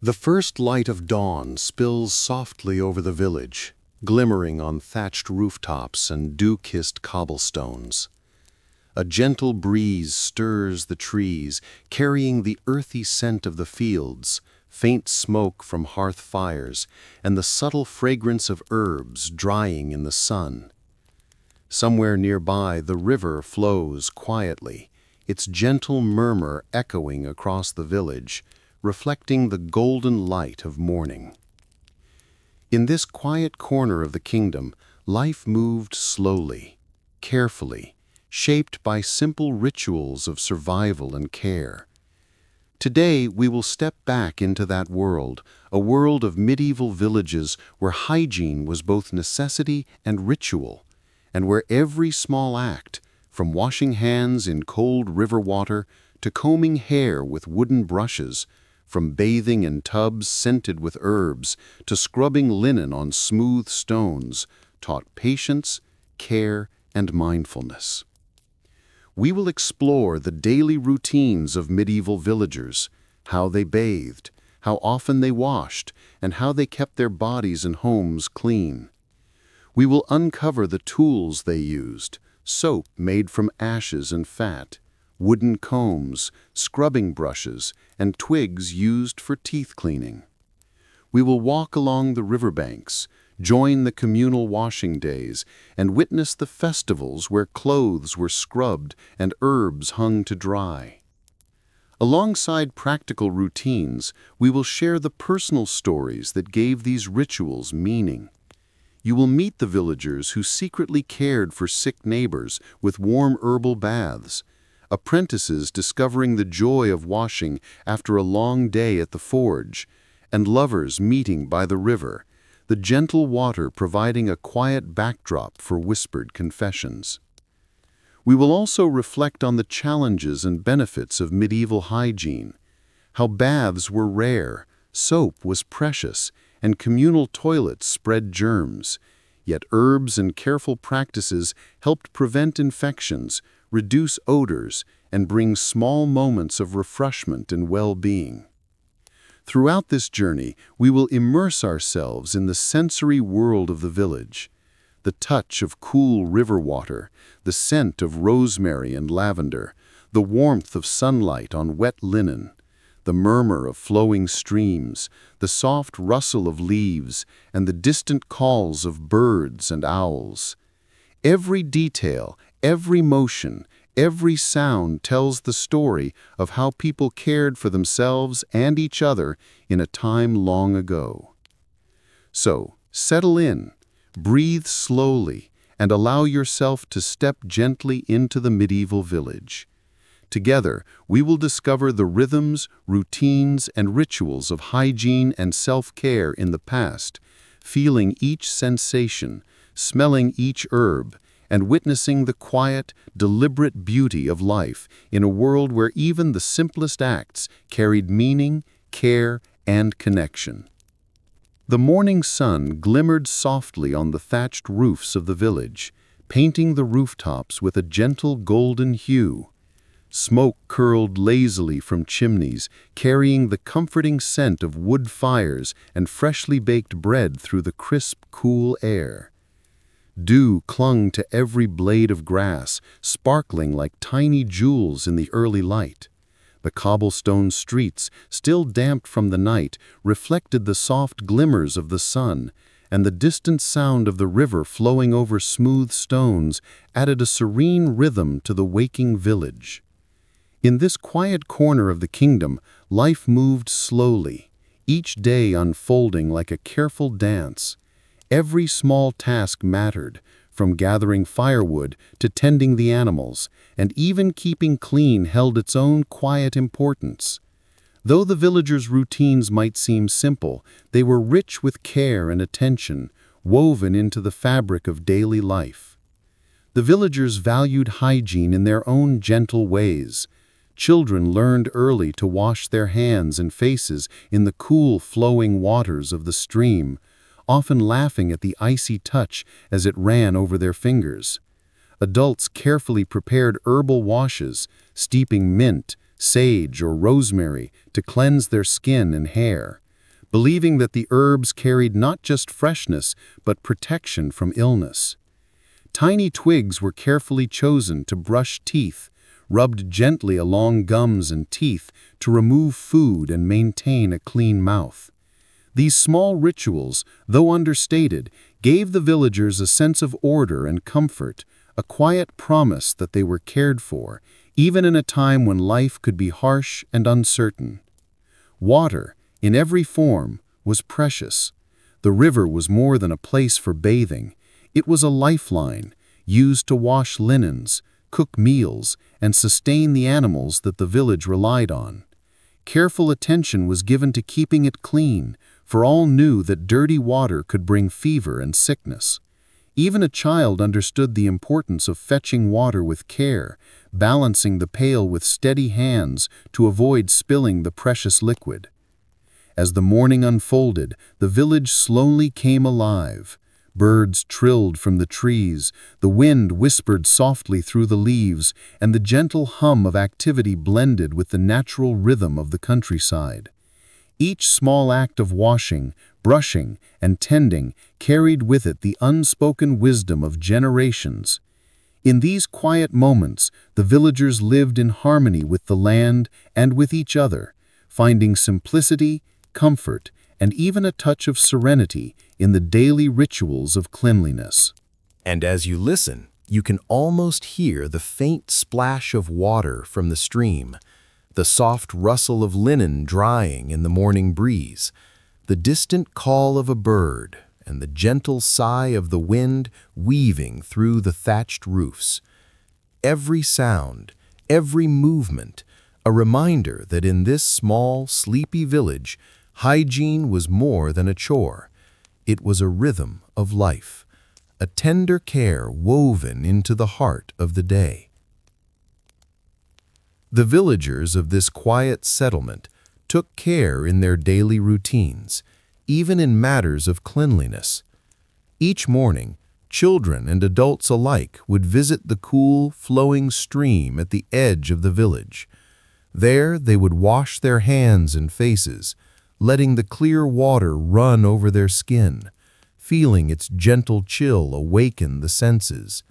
The first light of dawn spills softly over the village, glimmering on thatched rooftops and dew-kissed cobblestones. A gentle breeze stirs the trees, carrying the earthy scent of the fields, faint smoke from hearth fires, and the subtle fragrance of herbs drying in the sun. Somewhere nearby, the river flows quietly, its gentle murmur echoing across the village, reflecting the golden light of morning. In this quiet corner of the kingdom, life moved slowly, carefully, shaped by simple rituals of survival and care. Today, we will step back into that world, a world of medieval villages where hygiene was both necessity and ritual, and where every small act, from washing hands in cold river water to combing hair with wooden brushes, from bathing in tubs scented with herbs to scrubbing linen on smooth stones, taught patience, care, and mindfulness. We will explore the daily routines of medieval villagers, how they bathed, how often they washed, and how they kept their bodies and homes clean. We will uncover the tools they used: soap made from ashes and fat, wooden combs, scrubbing brushes, and twigs used for teeth cleaning. We will walk along the riverbanks, join the communal washing days, and witness the festivals where clothes were scrubbed and herbs hung to dry. Alongside practical routines, we will share the personal stories that gave these rituals meaning. You will meet the villagers who secretly cared for sick neighbors with warm herbal baths, apprentices discovering the joy of washing after a long day at the forge, and lovers meeting by the river, the gentle water providing a quiet backdrop for whispered confessions. We will also reflect on the challenges and benefits of medieval hygiene, how baths were rare, soap was precious, and communal toilets spread germs, yet herbs and careful practices helped prevent infections, reduce odors, and bring small moments of refreshment and well-being. Throughout this journey, we will immerse ourselves in the sensory world of the village. The touch of cool river water, the scent of rosemary and lavender, the warmth of sunlight on wet linen, the murmur of flowing streams, the soft rustle of leaves, and the distant calls of birds and owls. Every detail, every motion, every sound tells the story of how people cared for themselves and each other in a time long ago. So, settle in, breathe slowly, and allow yourself to step gently into the medieval village. Together, we will discover the rhythms, routines, and rituals of hygiene and self-care in the past, feeling each sensation, smelling each herb, and witnessing the quiet, deliberate beauty of life in a world where even the simplest acts carried meaning, care, and connection. The morning sun glimmered softly on the thatched roofs of the village, painting the rooftops with a gentle golden hue. Smoke curled lazily from chimneys, carrying the comforting scent of wood fires and freshly baked bread through the crisp, cool air. Dew clung to every blade of grass, sparkling like tiny jewels in the early light. The cobblestone streets, still damp from the night, reflected the soft glimmers of the sun, and the distant sound of the river flowing over smooth stones added a serene rhythm to the waking village. In this quiet corner of the kingdom, life moved slowly, each day unfolding like a careful dance. Every small task mattered, from gathering firewood to tending the animals, and even keeping clean held its own quiet importance. Though the villagers' routines might seem simple, they were rich with care and attention, woven into the fabric of daily life. The villagers valued hygiene in their own gentle ways. Children learned early to wash their hands and faces in the cool, flowing waters of the stream, often laughing at the icy touch as it ran over their fingers. Adults carefully prepared herbal washes, steeping mint, sage, or rosemary to cleanse their skin and hair, believing that the herbs carried not just freshness, but protection from illness. Tiny twigs were carefully chosen to brush teeth, rubbed gently along gums and teeth to remove food and maintain a clean mouth. These small rituals, though understated, gave the villagers a sense of order and comfort, a quiet promise that they were cared for, even in a time when life could be harsh and uncertain. Water, in every form, was precious. The river was more than a place for bathing. It was a lifeline, used to wash linens, cook meals, and sustain the animals that the village relied on. Careful attention was given to keeping it clean, for all knew that dirty water could bring fever and sickness. Even a child understood the importance of fetching water with care, balancing the pail with steady hands to avoid spilling the precious liquid. As the morning unfolded, the village slowly came alive. Birds trilled from the trees, the wind whispered softly through the leaves, and the gentle hum of activity blended with the natural rhythm of the countryside. Each small act of washing, brushing, and tending carried with it the unspoken wisdom of generations. In these quiet moments, the villagers lived in harmony with the land and with each other, finding simplicity, comfort, and even a touch of serenity in the daily rituals of cleanliness. And as you listen, you can almost hear the faint splash of water from the stream, the soft rustle of linen drying in the morning breeze, the distant call of a bird, and the gentle sigh of the wind weaving through the thatched roofs. Every sound, every movement, a reminder that in this small, sleepy village, hygiene was more than a chore. It was a rhythm of life, a tender care woven into the heart of the day. The villagers of this quiet settlement took care in their daily routines, even in matters of cleanliness. Each morning, children and adults alike would visit the cool, flowing stream at the edge of the village. There they would wash their hands and faces, letting the clear water run over their skin, feeling its gentle chill awaken the senses.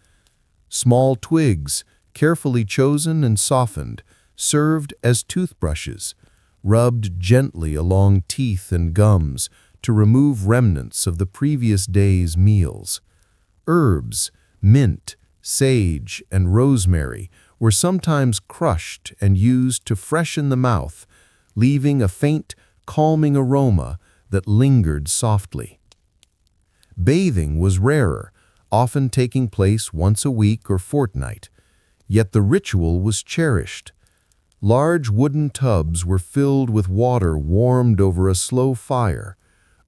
Small twigs, carefully chosen and softened, served as toothbrushes, rubbed gently along teeth and gums to remove remnants of the previous day's meals. Herbs, mint, sage, and rosemary were sometimes crushed and used to freshen the mouth, leaving a faint, calming aroma that lingered softly. Bathing was rarer, often taking place once a week or fortnight, yet the ritual was cherished. Large wooden tubs were filled with water warmed over a slow fire.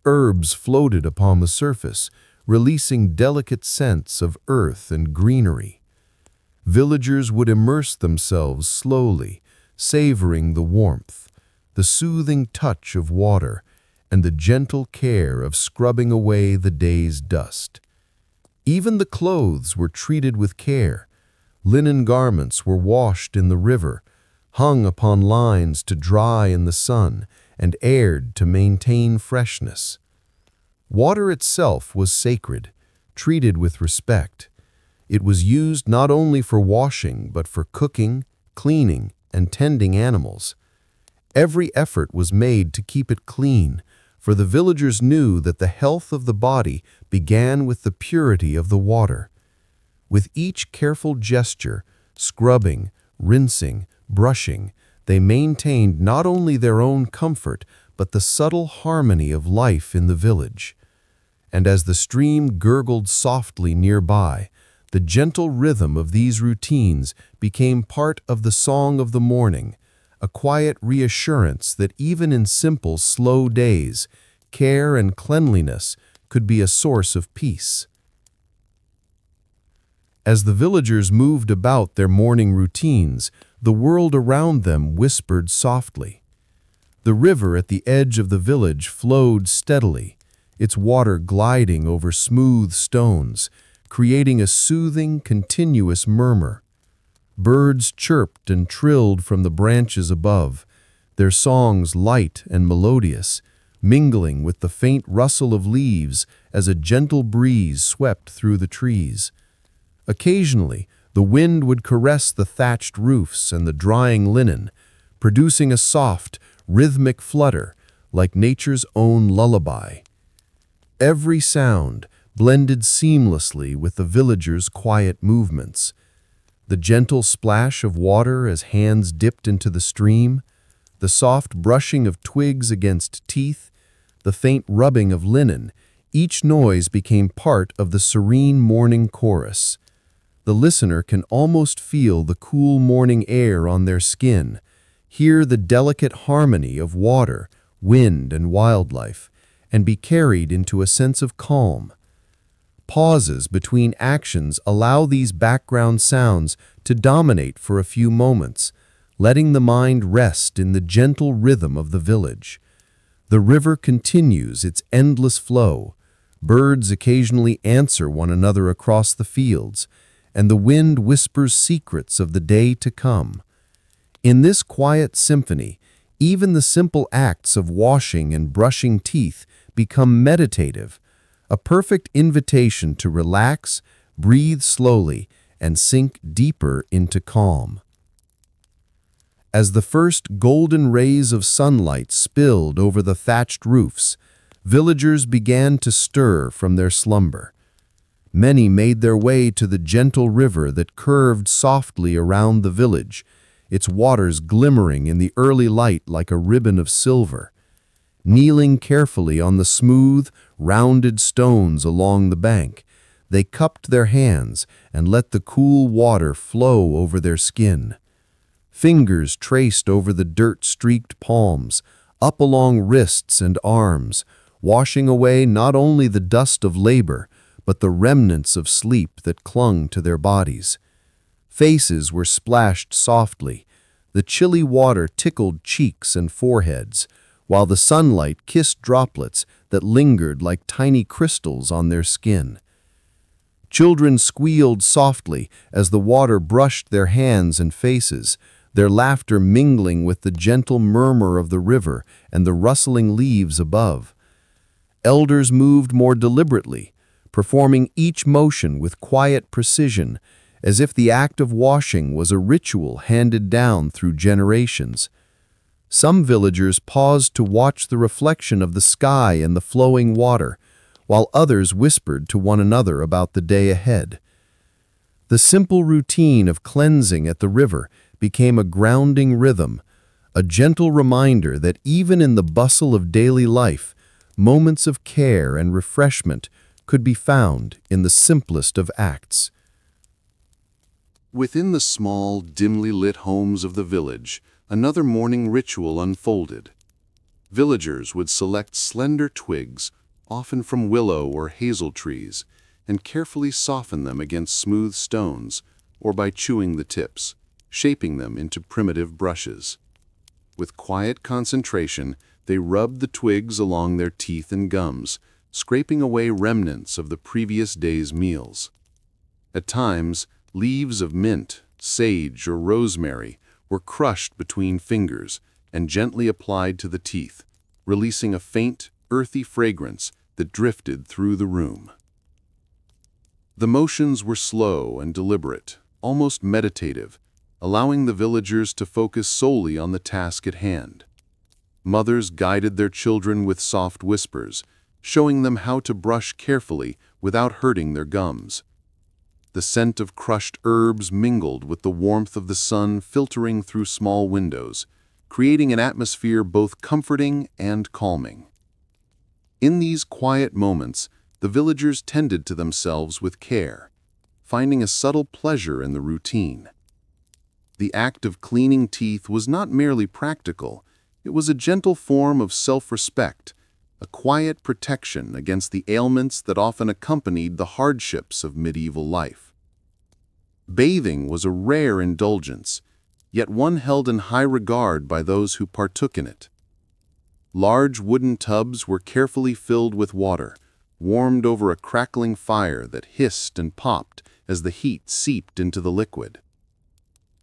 Herbs floated upon the surface, releasing delicate scents of earth and greenery. Villagers would immerse themselves slowly, savoring the warmth, the soothing touch of water, and the gentle care of scrubbing away the day's dust. Even the clothes were treated with care. Linen garments were washed in the river, hung upon lines to dry in the sun, and aired to maintain freshness. Water itself was sacred, treated with respect. It was used not only for washing, but for cooking, cleaning, and tending animals. Every effort was made to keep it clean, for the villagers knew that the health of the body began with the purity of the water. With each careful gesture, scrubbing, rinsing, brushing, they maintained not only their own comfort, but the subtle harmony of life in the village. And as the stream gurgled softly nearby, the gentle rhythm of these routines became part of the song of the morning, a quiet reassurance that even in simple, slow days, care and cleanliness could be a source of peace. As the villagers moved about their morning routines, the world around them whispered softly. The river at the edge of the village flowed steadily, its water gliding over smooth stones, creating a soothing, continuous murmur. Birds chirped and trilled from the branches above, their songs light and melodious, mingling with the faint rustle of leaves as a gentle breeze swept through the trees. Occasionally, the wind would caress the thatched roofs and the drying linen, producing a soft, rhythmic flutter like nature's own lullaby. Every sound blended seamlessly with the villagers' quiet movements. The gentle splash of water as hands dipped into the stream, the soft brushing of twigs against teeth, the faint rubbing of linen, each noise became part of the serene morning chorus. The listener can almost feel the cool morning air on their skin, hear the delicate harmony of water, wind, and wildlife, and be carried into a sense of calm. Pauses between actions allow these background sounds to dominate for a few moments, letting the mind rest in the gentle rhythm of the village. The river continues its endless flow. Birds occasionally answer one another across the fields, and the wind whispers secrets of the day to come. In this quiet symphony, even the simple acts of washing and brushing teeth become meditative, a perfect invitation to relax, breathe slowly, and sink deeper into calm. As the first golden rays of sunlight spilled over the thatched roofs, villagers began to stir from their slumber. Many made their way to the gentle river that curved softly around the village, its waters glimmering in the early light like a ribbon of silver. Kneeling carefully on the smooth, rounded stones along the bank, they cupped their hands and let the cool water flow over their skin. Fingers traced over the dirt-streaked palms, up along wrists and arms, washing away not only the dust of labor, but the remnants of sleep that clung to their bodies. Faces were splashed softly. The chilly water tickled cheeks and foreheads, while the sunlight kissed droplets that lingered like tiny crystals on their skin. Children squealed softly as the water brushed their hands and faces, their laughter mingling with the gentle murmur of the river and the rustling leaves above. Elders moved more deliberately, performing each motion with quiet precision, as if the act of washing was a ritual handed down through generations. Some villagers paused to watch the reflection of the sky and the flowing water, while others whispered to one another about the day ahead. The simple routine of cleansing at the river became a grounding rhythm, a gentle reminder that even in the bustle of daily life, moments of care and refreshment could be found in the simplest of acts. Within the small, dimly lit homes of the village, another morning ritual unfolded. Villagers would select slender twigs, often from willow or hazel trees, and carefully soften them against smooth stones, or by chewing the tips, shaping them into primitive brushes. With quiet concentration, they rubbed the twigs along their teeth and gums, scraping away remnants of the previous day's meals. At times, leaves of mint, sage, or rosemary were crushed between fingers and gently applied to the teeth, releasing a faint, earthy fragrance that drifted through the room. The motions were slow and deliberate, almost meditative, allowing the villagers to focus solely on the task at hand. Mothers guided their children with soft whispers, showing them how to brush carefully without hurting their gums. The scent of crushed herbs mingled with the warmth of the sun filtering through small windows, creating an atmosphere both comforting and calming. In these quiet moments, the villagers tended to themselves with care, finding a subtle pleasure in the routine. The act of cleaning teeth was not merely practical, it was a gentle form of self-respect, a quiet protection against the ailments that often accompanied the hardships of medieval life. Bathing was a rare indulgence, yet one held in high regard by those who partook in it. Large wooden tubs were carefully filled with water, warmed over a crackling fire that hissed and popped as the heat seeped into the liquid.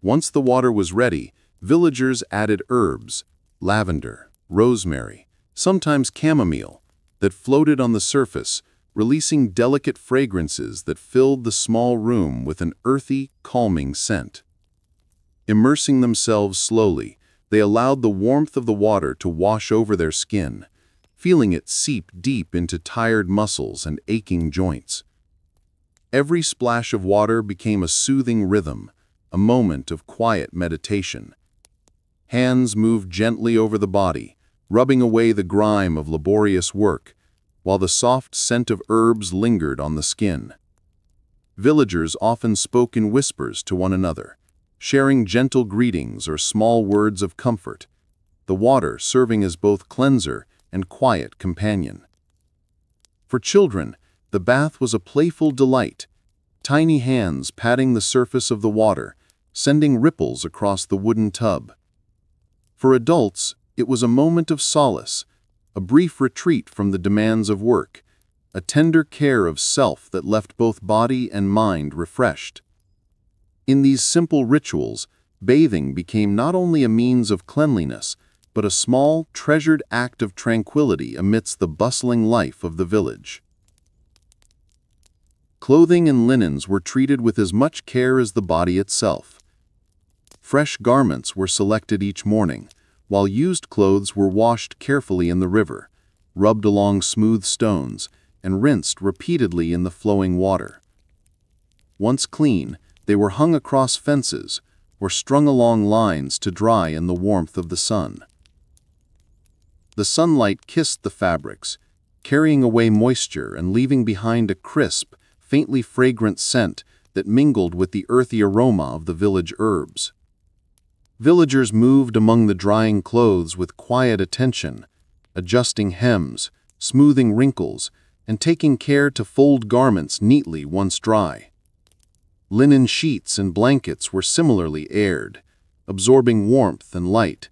Once the water was ready, villagers added herbs, lavender, rosemary, sometimes chamomile, that floated on the surface, releasing delicate fragrances that filled the small room with an earthy, calming scent. Immersing themselves slowly, they allowed the warmth of the water to wash over their skin, feeling it seep deep into tired muscles and aching joints. Every splash of water became a soothing rhythm, a moment of quiet meditation. Hands moved gently over the body, rubbing away the grime of laborious work, while the soft scent of herbs lingered on the skin. Villagers often spoke in whispers to one another, sharing gentle greetings or small words of comfort, the water serving as both cleanser and quiet companion. For children, the bath was a playful delight, tiny hands patting the surface of the water, sending ripples across the wooden tub. For adults, it was a moment of solace, a brief retreat from the demands of work, a tender care of self that left both body and mind refreshed. In these simple rituals, bathing became not only a means of cleanliness, but a small, treasured act of tranquility amidst the bustling life of the village. Clothing and linens were treated with as much care as the body itself. Fresh garments were selected each morning, while used clothes were washed carefully in the river, rubbed along smooth stones, and rinsed repeatedly in the flowing water. Once clean, they were hung across fences or strung along lines to dry in the warmth of the sun. The sunlight kissed the fabrics, carrying away moisture and leaving behind a crisp, faintly fragrant scent that mingled with the earthy aroma of the village herbs. Villagers moved among the drying clothes with quiet attention, adjusting hems, smoothing wrinkles, and taking care to fold garments neatly once dry. Linen sheets and blankets were similarly aired, absorbing warmth and light,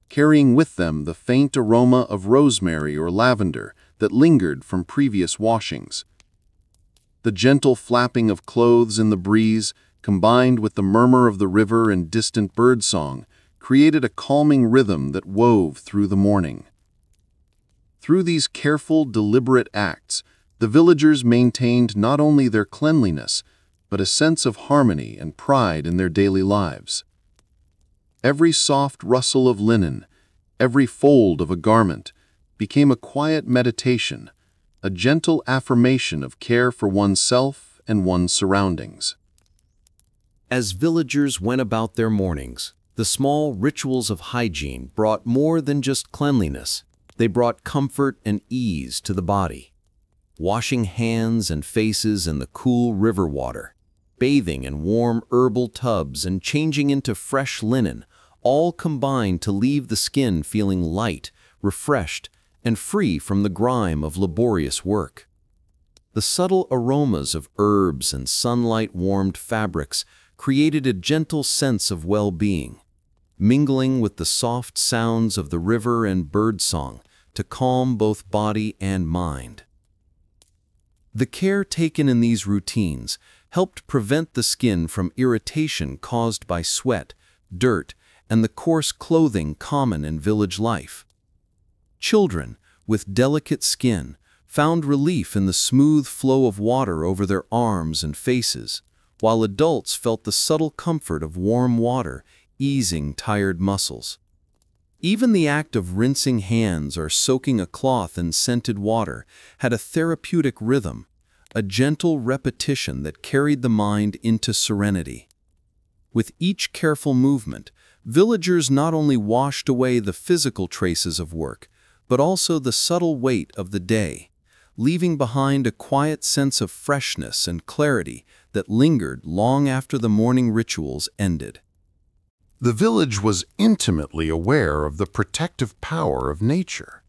carrying with them the faint aroma of rosemary or lavender that lingered from previous washings. The gentle flapping of clothes in the breeze, combined with the murmur of the river and distant birdsong, created a calming rhythm that wove through the morning. Through these careful, deliberate acts, the villagers maintained not only their cleanliness, but a sense of harmony and pride in their daily lives. Every soft rustle of linen, every fold of a garment, became a quiet meditation, a gentle affirmation of care for oneself and one's surroundings. As villagers went about their mornings, the small rituals of hygiene brought more than just cleanliness. They brought comfort and ease to the body. Washing hands and faces in the cool river water, bathing in warm herbal tubs, and changing into fresh linen, all combined to leave the skin feeling light, refreshed, and free from the grime of laborious work. The subtle aromas of herbs and sunlight-warmed fabrics created a gentle sense of well-being, mingling with the soft sounds of the river and birdsong to calm both body and mind. The care taken in these routines helped prevent the skin from irritation caused by sweat, dirt, and the coarse clothing common in village life. Children, with delicate skin, found relief in the smooth flow of water over their arms and faces, while adults felt the subtle comfort of warm water easing tired muscles. Even the act of rinsing hands or soaking a cloth in scented water had a therapeutic rhythm, a gentle repetition that carried the mind into serenity. With each careful movement, villagers not only washed away the physical traces of work, but also the subtle weight of the day, leaving behind a quiet sense of freshness and clarity that lingered long after the morning rituals ended. The village was intimately aware of the protective power of nature.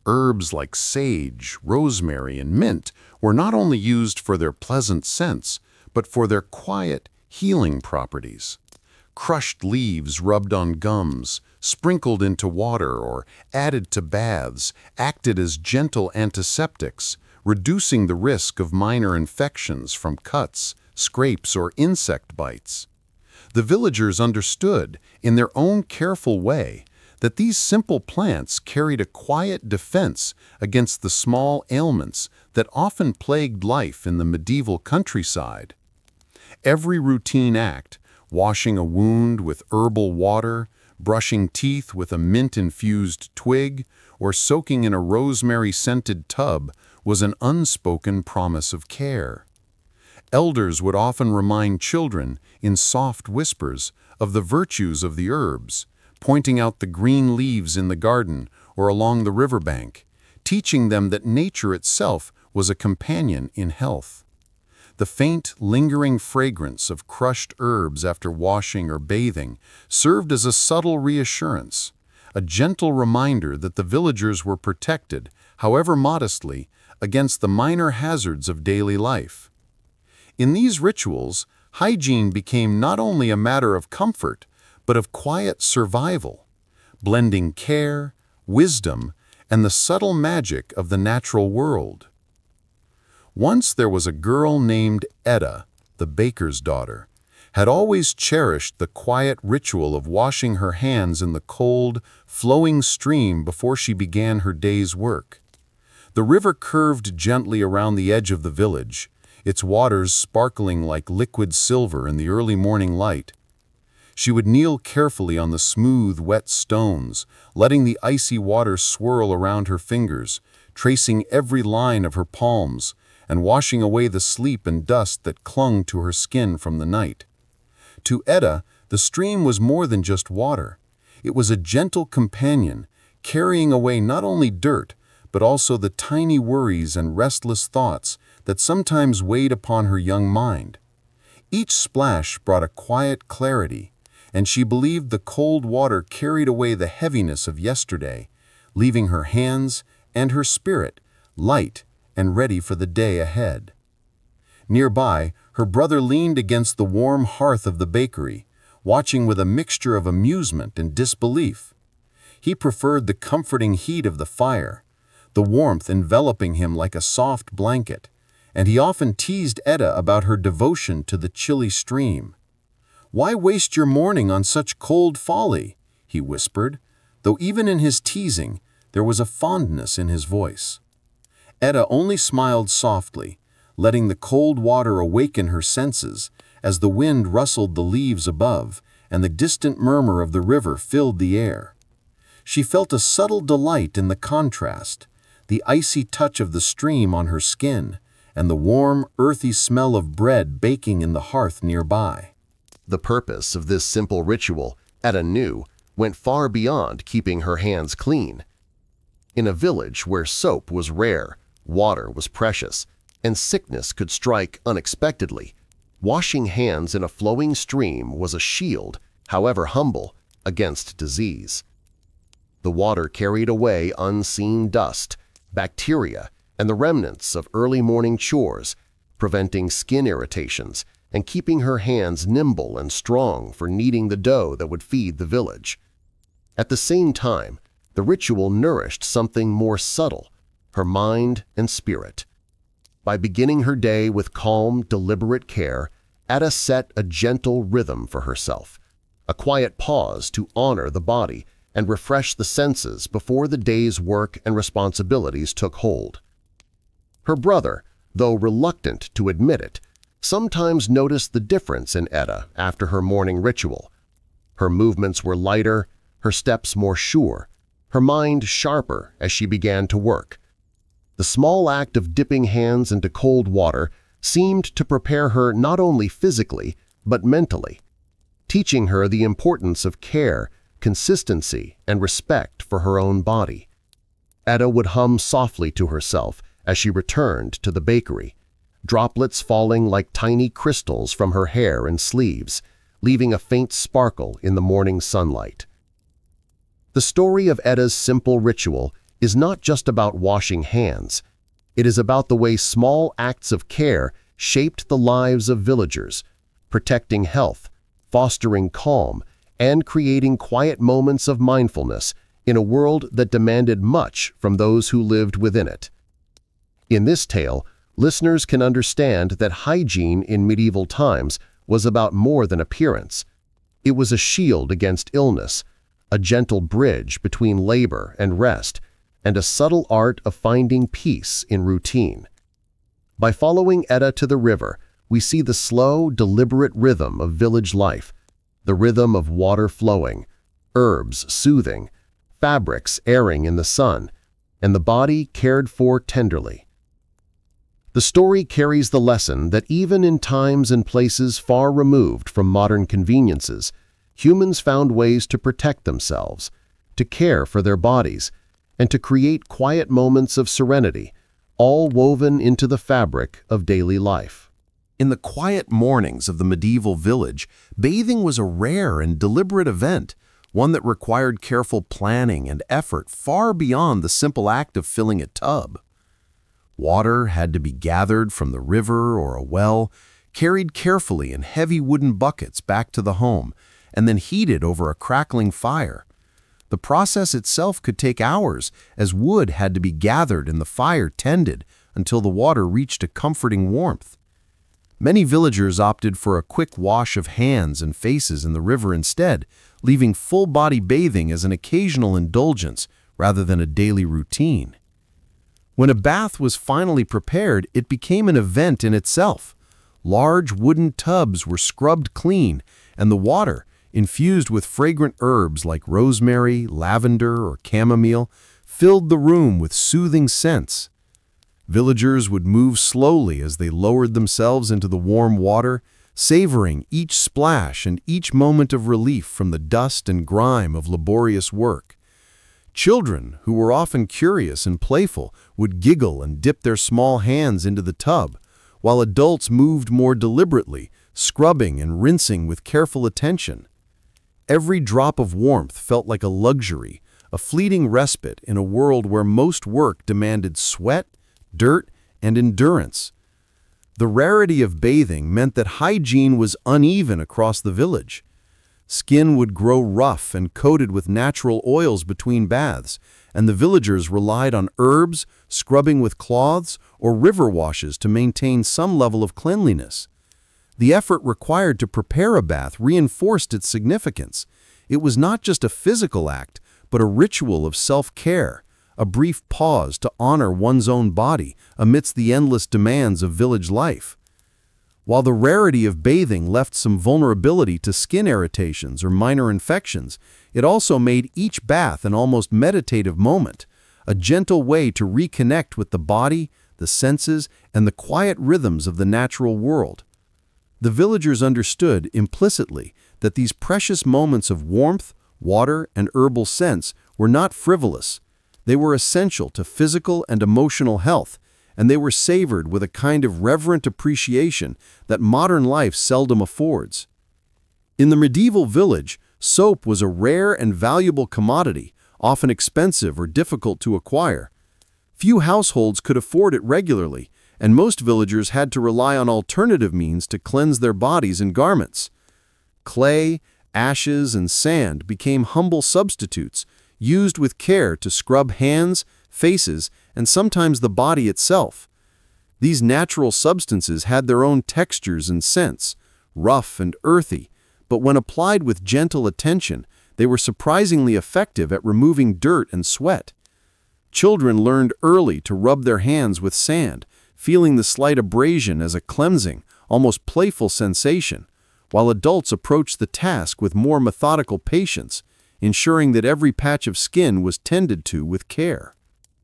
Herbs like sage, rosemary, and mint were not only used for their pleasant scents, but for their quiet, healing properties. Crushed leaves rubbed on gums, sprinkled into water, or added to baths acted as gentle antiseptics, reducing the risk of minor infections from cuts, scrapes, or insect bites. The villagers understood, in their own careful way, that these simple plants carried a quiet defense against the small ailments that often plagued life in the medieval countryside. Every routine act, washing a wound with herbal water, brushing teeth with a mint-infused twig, or soaking in a rosemary-scented tub, was an unspoken promise of care. Elders would often remind children, in soft whispers, of the virtues of the herbs, pointing out the green leaves in the garden or along the riverbank, teaching them that nature itself was a companion in health. The faint, lingering fragrance of crushed herbs after washing or bathing served as a subtle reassurance, a gentle reminder that the villagers were protected, however modestly, against the minor hazards of daily life. In these rituals, hygiene became not only a matter of comfort, but of quiet survival, blending care, wisdom, and the subtle magic of the natural world. Once there was a girl named Etta, the baker's daughter, had always cherished the quiet ritual of washing her hands in the cold, flowing stream before she began her day's work. The river curved gently around the edge of the village, its waters sparkling like liquid silver in the early morning light. She would kneel carefully on the smooth, wet stones, letting the icy water swirl around her fingers, tracing every line of her palms, and washing away the sleep and dust that clung to her skin from the night. To Etta, the stream was more than just water. It was a gentle companion, carrying away not only dirt, but also the tiny worries and restless thoughts that sometimes weighed upon her young mind. Each splash brought a quiet clarity, and she believed the cold water carried away the heaviness of yesterday, leaving her hands and her spirit light and ready for the day ahead. Nearby, her brother leaned against the warm hearth of the bakery, watching with a mixture of amusement and disbelief. He preferred the comforting heat of the fire, the warmth enveloping him like a soft blanket, and he often teased Etta about her devotion to the chilly stream. "Why waste your morning on such cold folly?" he whispered, though even in his teasing there was a fondness in his voice. Etta only smiled softly, letting the cold water awaken her senses as the wind rustled the leaves above and the distant murmur of the river filled the air. She felt a subtle delight in the contrast, the icy touch of the stream on her skin, and the warm, earthy smell of bread baking in the hearth nearby. The purpose of this simple ritual, Etta knew, went far beyond keeping her hands clean. In a village where soap was rare, water was precious, and sickness could strike unexpectedly, washing hands in a flowing stream was a shield, however humble, against disease. The water carried away unseen dust, bacteria, and the remnants of early morning chores, preventing skin irritations and keeping her hands nimble and strong for kneading the dough that would feed the village. At the same time, the ritual nourished something more subtle, her mind and spirit. By beginning her day with calm, deliberate care, Etta set a gentle rhythm for herself, a quiet pause to honor the body and refresh the senses before the day's work and responsibilities took hold. Her brother, though reluctant to admit it, sometimes noticed the difference in Etta after her morning ritual. Her movements were lighter, her steps more sure, her mind sharper as she began to work. The small act of dipping hands into cold water seemed to prepare her not only physically but mentally, teaching her the importance of care, consistency, and respect for her own body. Etta would hum softly to herself as she returned to the bakery, droplets falling like tiny crystals from her hair and sleeves, leaving a faint sparkle in the morning sunlight. The story of Etta's simple ritual is not just about washing hands. It is about the way small acts of care shaped the lives of villagers, protecting health, fostering calm, and creating quiet moments of mindfulness in a world that demanded much from those who lived within it. In this tale, listeners can understand that hygiene in medieval times was about more than appearance. It was a shield against illness, a gentle bridge between labor and rest, and a subtle art of finding peace in routine. By following Etta to the river, we see the slow, deliberate rhythm of village life, the rhythm of water flowing, herbs soothing, fabrics airing in the sun, and the body cared for tenderly. The story carries the lesson that even in times and places far removed from modern conveniences, humans found ways to protect themselves, to care for their bodies, and to create quiet moments of serenity, all woven into the fabric of daily life. In the quiet mornings of the medieval village, bathing was a rare and deliberate event, one that required careful planning and effort far beyond the simple act of filling a tub. Water had to be gathered from the river or a well, carried carefully in heavy wooden buckets back to the home, and then heated over a crackling fire. The process itself could take hours, as wood had to be gathered and the fire tended until the water reached a comforting warmth. Many villagers opted for a quick wash of hands and faces in the river instead, leaving full-body bathing as an occasional indulgence rather than a daily routine. When a bath was finally prepared, it became an event in itself. Large wooden tubs were scrubbed clean, and the water, infused with fragrant herbs like rosemary, lavender, or chamomile, filled the room with soothing scents. Villagers would move slowly as they lowered themselves into the warm water, savoring each splash and each moment of relief from the dust and grime of laborious work. Children, who were often curious and playful, would giggle and dip their small hands into the tub, while adults moved more deliberately, scrubbing and rinsing with careful attention. Every drop of warmth felt like a luxury, a fleeting respite in a world where most work demanded sweat, dirt, and endurance. The rarity of bathing meant that hygiene was uneven across the village. Skin would grow rough and coated with natural oils between baths, and the villagers relied on herbs, scrubbing with cloths, or river washes to maintain some level of cleanliness. The effort required to prepare a bath reinforced its significance. It was not just a physical act, but a ritual of self-care, a brief pause to honor one's own body amidst the endless demands of village life. While the rarity of bathing left some vulnerability to skin irritations or minor infections, it also made each bath an almost meditative moment, a gentle way to reconnect with the body, the senses, and the quiet rhythms of the natural world. The villagers understood implicitly that these precious moments of warmth, water, and herbal scents were not frivolous. They were essential to physical and emotional health, and they were savored with a kind of reverent appreciation that modern life seldom affords. In the medieval village, soap was a rare and valuable commodity, often expensive or difficult to acquire. Few households could afford it regularly, and most villagers had to rely on alternative means to cleanse their bodies and garments. Clay, ashes, and sand became humble substitutes, used with care to scrub hands, faces, and sometimes the body itself. These natural substances had their own textures and scents, rough and earthy, but when applied with gentle attention, they were surprisingly effective at removing dirt and sweat. Children learned early to rub their hands with sand, feeling the slight abrasion as a cleansing, almost playful sensation, while adults approached the task with more methodical patience, ensuring that every patch of skin was tended to with care.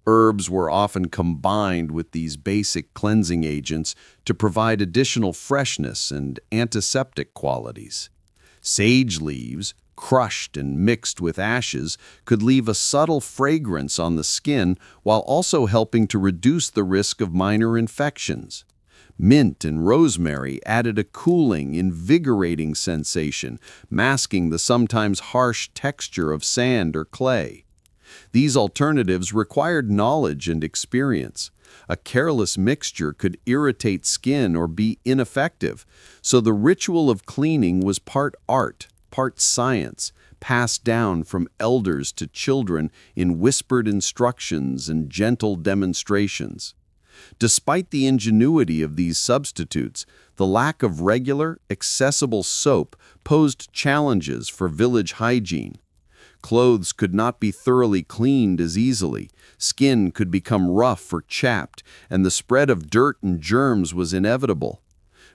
Herbs were often combined with these basic cleansing agents to provide additional freshness and antiseptic qualities. Sage leaves, crushed and mixed with ashes, could leave a subtle fragrance on the skin while also helping to reduce the risk of minor infections. Mint and rosemary added a cooling, invigorating sensation, masking the sometimes harsh texture of sand or clay. These alternatives required knowledge and experience. A careless mixture could irritate skin or be ineffective, so the ritual of cleaning was part art, part science, passed down from elders to children in whispered instructions and gentle demonstrations. Despite the ingenuity of these substitutes, the lack of regular, accessible soap posed challenges for village hygiene. Clothes could not be thoroughly cleaned as easily, skin could become rough or chapped, and the spread of dirt and germs was inevitable.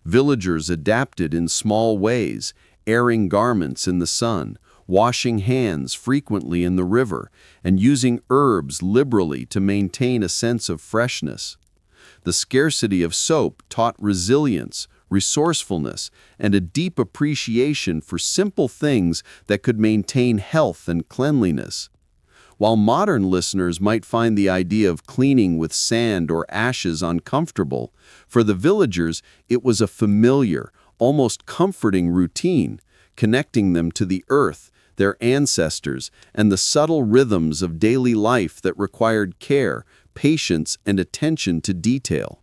Villagers adapted in small ways, airing garments in the sun, washing hands frequently in the river, and using herbs liberally to maintain a sense of freshness. The scarcity of soap taught resilience, resourcefulness, and a deep appreciation for simple things that could maintain health and cleanliness. While modern listeners might find the idea of cleaning with sand or ashes uncomfortable, for the villagers it was a familiar, almost comforting routine, connecting them to the earth, their ancestors, and the subtle rhythms of daily life that required care, patience, and attention to detail.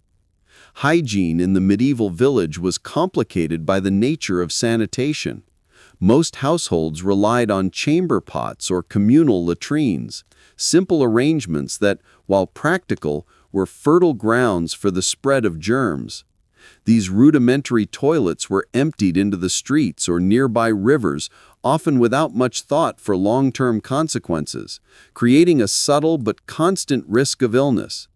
Hygiene in the medieval village was complicated by the nature of sanitation. Most households relied on chamber pots or communal latrines, simple arrangements that, while practical, were fertile grounds for the spread of germs. These rudimentary toilets were emptied into the streets or nearby rivers, often without much thought for long-term consequences, creating a subtle but constant risk of illness.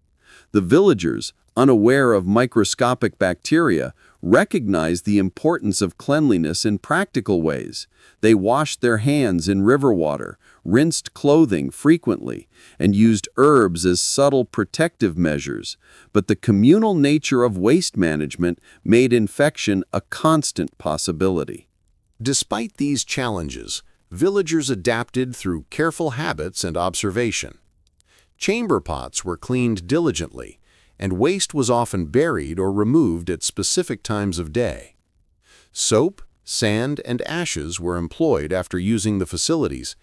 The villagers, unaware of microscopic bacteria, recognized the importance of cleanliness in practical ways. They washed their hands in river water, rinsed clothing frequently, and used herbs as subtle protective measures. But the communal nature of waste management made infection a constant possibility. Despite these challenges, villagers adapted through careful habits and observation. Chamber pots were cleaned diligently, and waste was often buried or removed at specific times of day. Soap, sand, and ashes were employed after using the facilities,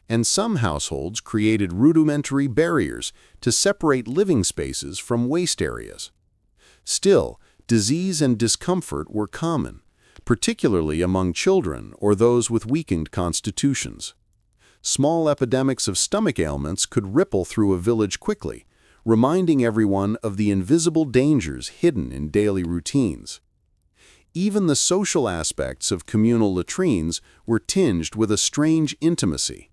and some households created rudimentary barriers to separate living spaces from waste areas. Still, disease and discomfort were common, particularly among children or those with weakened constitutions. Small epidemics of stomach ailments could ripple through a village quickly, reminding everyone of the invisible dangers hidden in daily routines. Even the social aspects of communal latrines were tinged with a strange intimacy.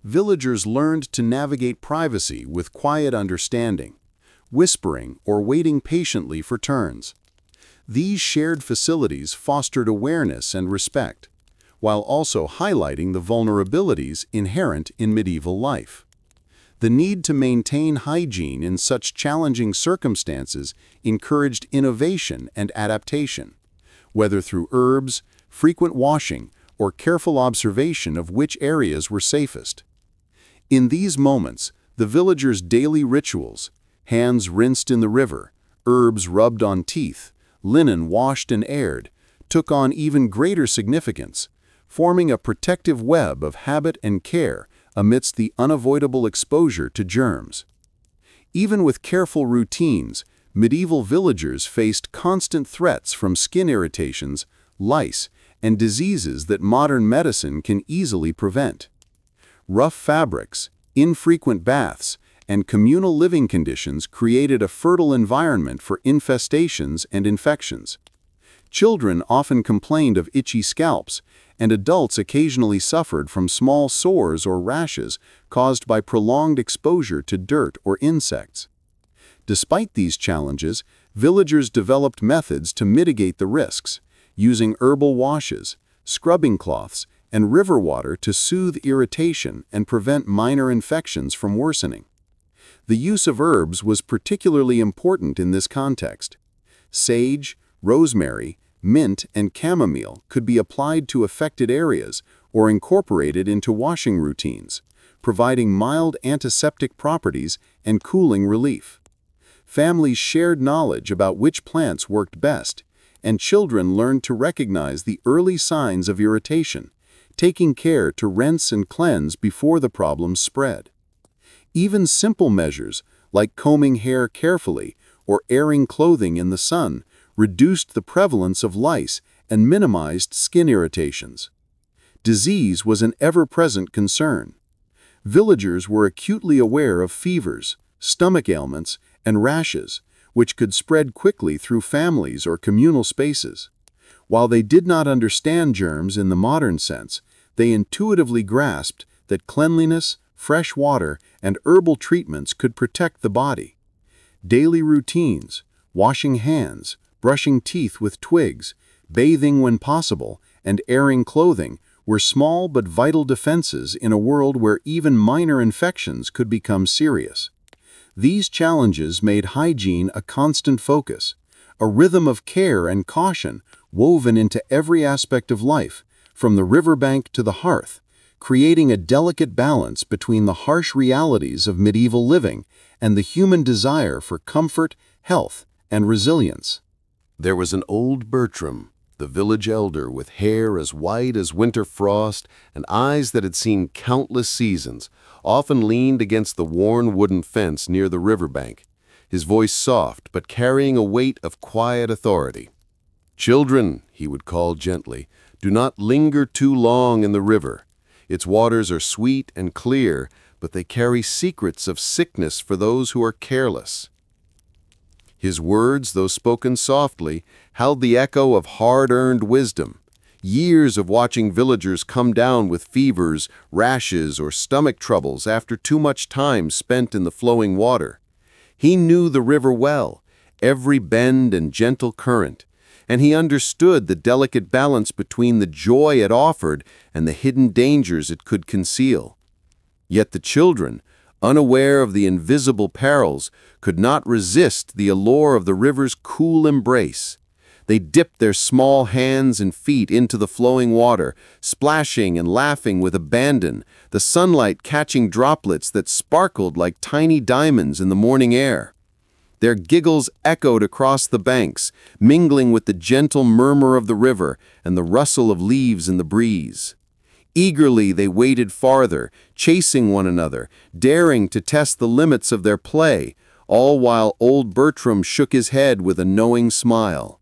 Villagers learned to navigate privacy with quiet understanding, whispering or waiting patiently for turns. These shared facilities fostered awareness and respect, while also highlighting the vulnerabilities inherent in medieval life. The need to maintain hygiene in such challenging circumstances encouraged innovation and adaptation, whether through herbs, frequent washing, or careful observation of which areas were safest. In these moments, the villagers' daily rituals, hands rinsed in the river, herbs rubbed on teeth, linen washed and aired, took on even greater significance, forming a protective web of habit and care amidst the unavoidable exposure to germs. Even with careful routines, medieval villagers faced constant threats from skin irritations, lice, and diseases that modern medicine can easily prevent. Rough fabrics, infrequent baths, and communal living conditions created a fertile environment for infestations and infections. Children often complained of itchy scalps, and adults occasionally suffered from small sores or rashes caused by prolonged exposure to dirt or insects. Despite these challenges, villagers developed methods to mitigate the risks, using herbal washes, scrubbing cloths, and river water to soothe irritation and prevent minor infections from worsening. The use of herbs was particularly important in this context. Sage, rosemary, mint, and chamomile could be applied to affected areas or incorporated into washing routines, providing mild antiseptic properties and cooling relief. Families shared knowledge about which plants worked best, and children learned to recognize the early signs of irritation, taking care to rinse and cleanse before the problems spread. Even simple measures, like combing hair carefully or airing clothing in the sun, reduced the prevalence of lice and minimized skin irritations. Disease was an ever-present concern. Villagers were acutely aware of fevers, stomach ailments, and rashes, which could spread quickly through families or communal spaces. While they did not understand germs in the modern sense, they intuitively grasped that cleanliness, fresh water, and herbal treatments could protect the body. Daily routines, washing hands, brushing teeth with twigs, bathing when possible, and airing clothing were small but vital defenses in a world where even minor infections could become serious. These challenges made hygiene a constant focus, a rhythm of care and caution woven into every aspect of life, from the riverbank to the hearth, creating a delicate balance between the harsh realities of medieval living and the human desire for comfort, health, and resilience. There was an old Bertram, the village elder, with hair as white as winter frost and eyes that had seen countless seasons, often leaned against the worn wooden fence near the riverbank, his voice soft but carrying a weight of quiet authority. "Children," he would call gently, "do not linger too long in the river. Its waters are sweet and clear, but they carry secrets of sickness for those who are careless." His words, though spoken softly, held the echo of hard-earned wisdom. Years of watching villagers come down with fevers, rashes, or stomach troubles after too much time spent in the flowing water. He knew the river well, every bend and gentle current, and he understood the delicate balance between the joy it offered and the hidden dangers it could conceal. Yet the children, unaware of the invisible perils, could not resist the allure of the river's cool embrace. They dipped their small hands and feet into the flowing water, splashing and laughing with abandon, the sunlight catching droplets that sparkled like tiny diamonds in the morning air. Their giggles echoed across the banks, mingling with the gentle murmur of the river and the rustle of leaves in the breeze. Eagerly they waded farther, chasing one another, daring to test the limits of their play, all while old Bertram shook his head with a knowing smile.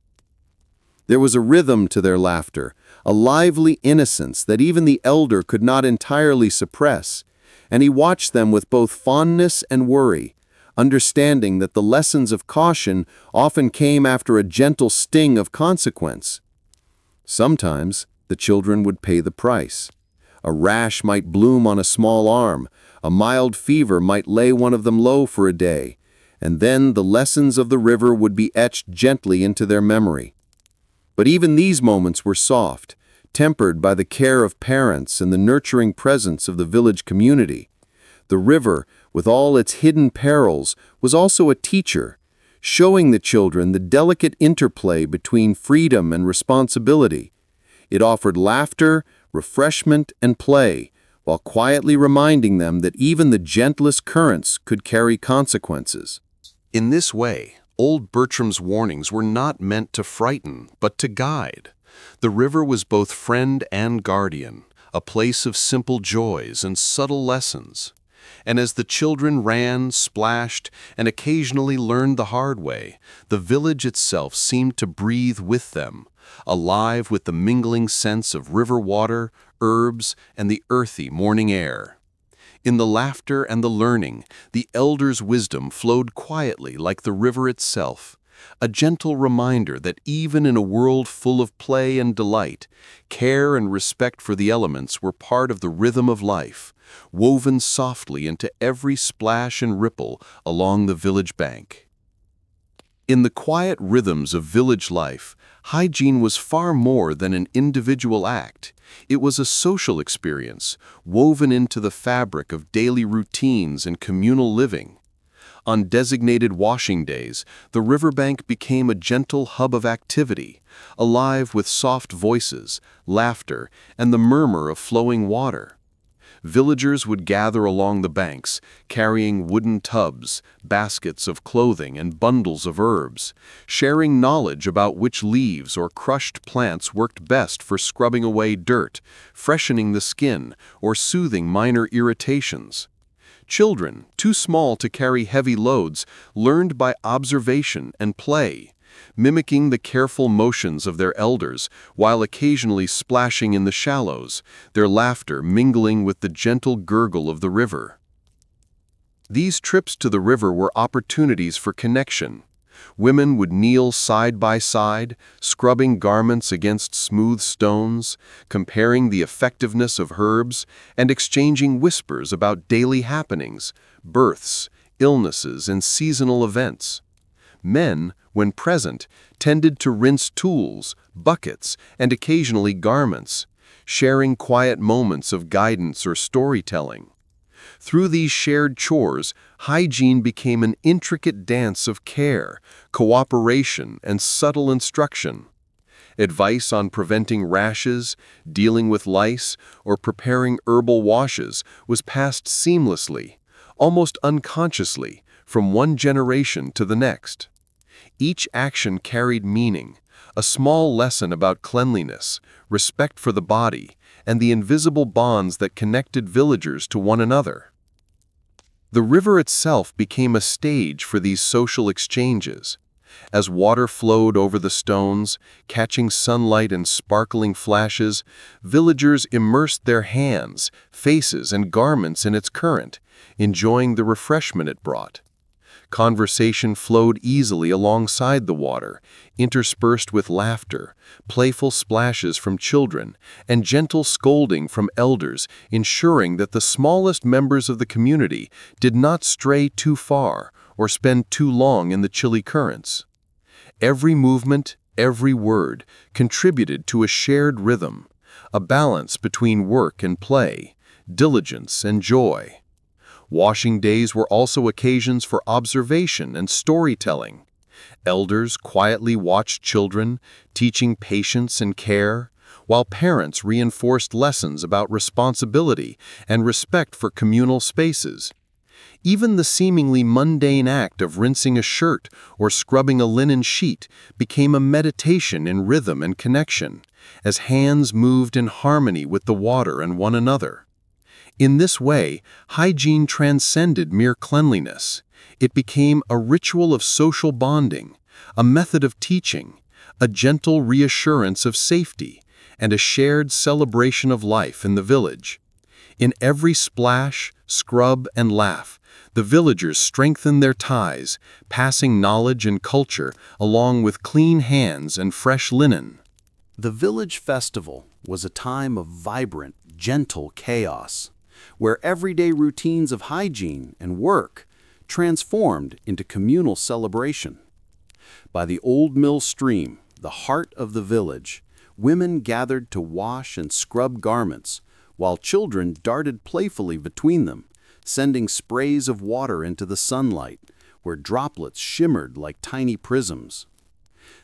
There was a rhythm to their laughter, a lively innocence that even the elder could not entirely suppress, and he watched them with both fondness and worry, understanding that the lessons of caution often came after a gentle sting of consequence. Sometimes the children would pay the price. A rash might bloom on a small arm, a mild fever might lay one of them low for a day, and then the lessons of the river would be etched gently into their memory. But even these moments were soft, tempered by the care of parents and the nurturing presence of the village community. The river, with all its hidden perils, was also a teacher, showing the children the delicate interplay between freedom and responsibility. It offered laughter, refreshment, and play, while quietly reminding them that even the gentlest currents could carry consequences. In this way, old Bertram's warnings were not meant to frighten, but to guide. The river was both friend and guardian, a place of simple joys and subtle lessons. And as the children ran, splashed, and occasionally learned the hard way, the village itself seemed to breathe with them, alive with the mingling sense of river water, herbs, and the earthy morning air. In the laughter and the learning, the elders' wisdom flowed quietly like the river itself, a gentle reminder that even in a world full of play and delight, care and respect for the elements were part of the rhythm of life, woven softly into every splash and ripple along the village bank. In the quiet rhythms of village life, hygiene was far more than an individual act. It was a social experience, woven into the fabric of daily routines and communal living. On designated washing days, the riverbank became a gentle hub of activity, alive with soft voices, laughter, and the murmur of flowing water. Villagers would gather along the banks, carrying wooden tubs, baskets of clothing, and bundles of herbs, sharing knowledge about which leaves or crushed plants worked best for scrubbing away dirt, freshening the skin, or soothing minor irritations. Children, too small to carry heavy loads, learned by observation and play, mimicking the careful motions of their elders while occasionally splashing in the shallows, their laughter mingling with the gentle gurgle of the river. These trips to the river were opportunities for connection. Women would kneel side by side, scrubbing garments against smooth stones, comparing the effectiveness of herbs, and exchanging whispers about daily happenings, births, illnesses, and seasonal events. Men, when present, tended to rinse tools, buckets, and occasionally garments, sharing quiet moments of guidance or storytelling. Through these shared chores, hygiene became an intricate dance of care, cooperation, and subtle instruction. Advice on preventing rashes, dealing with lice, or preparing herbal washes was passed seamlessly, almost unconsciously, from one generation to the next. Each action carried meaning, a small lesson about cleanliness, respect for the body, and the invisible bonds that connected villagers to one another. The river itself became a stage for these social exchanges. As water flowed over the stones, catching sunlight in sparkling flashes, villagers immersed their hands, faces, and garments in its current, enjoying the refreshment it brought. Conversation flowed easily alongside the water, interspersed with laughter, playful splashes from children, and gentle scolding from elders, ensuring that the smallest members of the community did not stray too far or spend too long in the chilly currents. Every movement, every word, contributed to a shared rhythm, a balance between work and play, diligence and joy. Washing days were also occasions for observation and storytelling. Elders quietly watched children, teaching patience and care, while parents reinforced lessons about responsibility and respect for communal spaces. Even the seemingly mundane act of rinsing a shirt or scrubbing a linen sheet became a meditation in rhythm and connection, as hands moved in harmony with the water and one another. In this way, hygiene transcended mere cleanliness. It became a ritual of social bonding, a method of teaching, a gentle reassurance of safety, and a shared celebration of life in the village. In every splash, scrub, and laugh, the villagers strengthened their ties, passing knowledge and culture along with clean hands and fresh linen. The village festival was a time of vibrant, gentle chaos, where everyday routines of hygiene and work transformed into communal celebration. By the old mill stream, the heart of the village, women gathered to wash and scrub garments, while children darted playfully between them, sending sprays of water into the sunlight, where droplets shimmered like tiny prisms.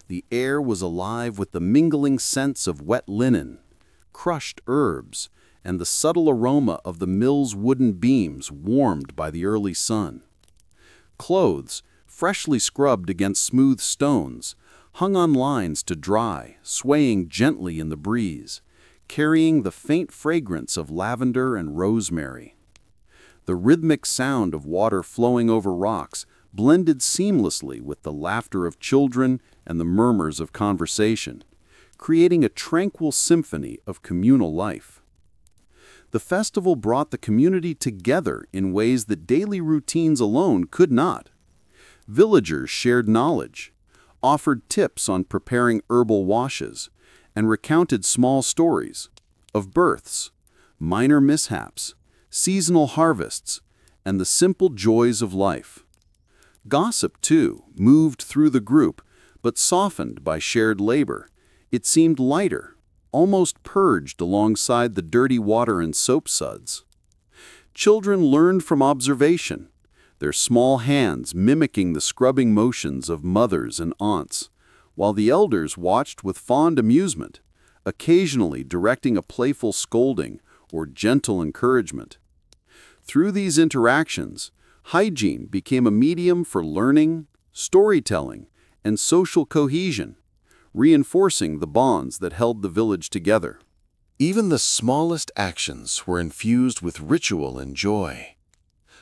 The air was alive with the mingling scents of wet linen, crushed herbs, and the subtle aroma of the mill's wooden beams warmed by the early sun. Clothes, freshly scrubbed against smooth stones, hung on lines to dry, swaying gently in the breeze, carrying the faint fragrance of lavender and rosemary. The rhythmic sound of water flowing over rocks blended seamlessly with the laughter of children and the murmurs of conversation, creating a tranquil symphony of communal life. The festival brought the community together in ways that daily routines alone could not. Villagers shared knowledge, offered tips on preparing herbal washes, and recounted small stories of births, minor mishaps, seasonal harvests, and the simple joys of life. Gossip, too, moved through the group, but softened by shared labor. It seemed lighter, almost purged alongside the dirty water and soap suds. Children learned from observation, their small hands mimicking the scrubbing motions of mothers and aunts, while the elders watched with fond amusement, occasionally directing a playful scolding or gentle encouragement. Through these interactions, hygiene became a medium for learning, storytelling, and social cohesion, reinforcing the bonds that held the village together. Even the smallest actions were infused with ritual and joy.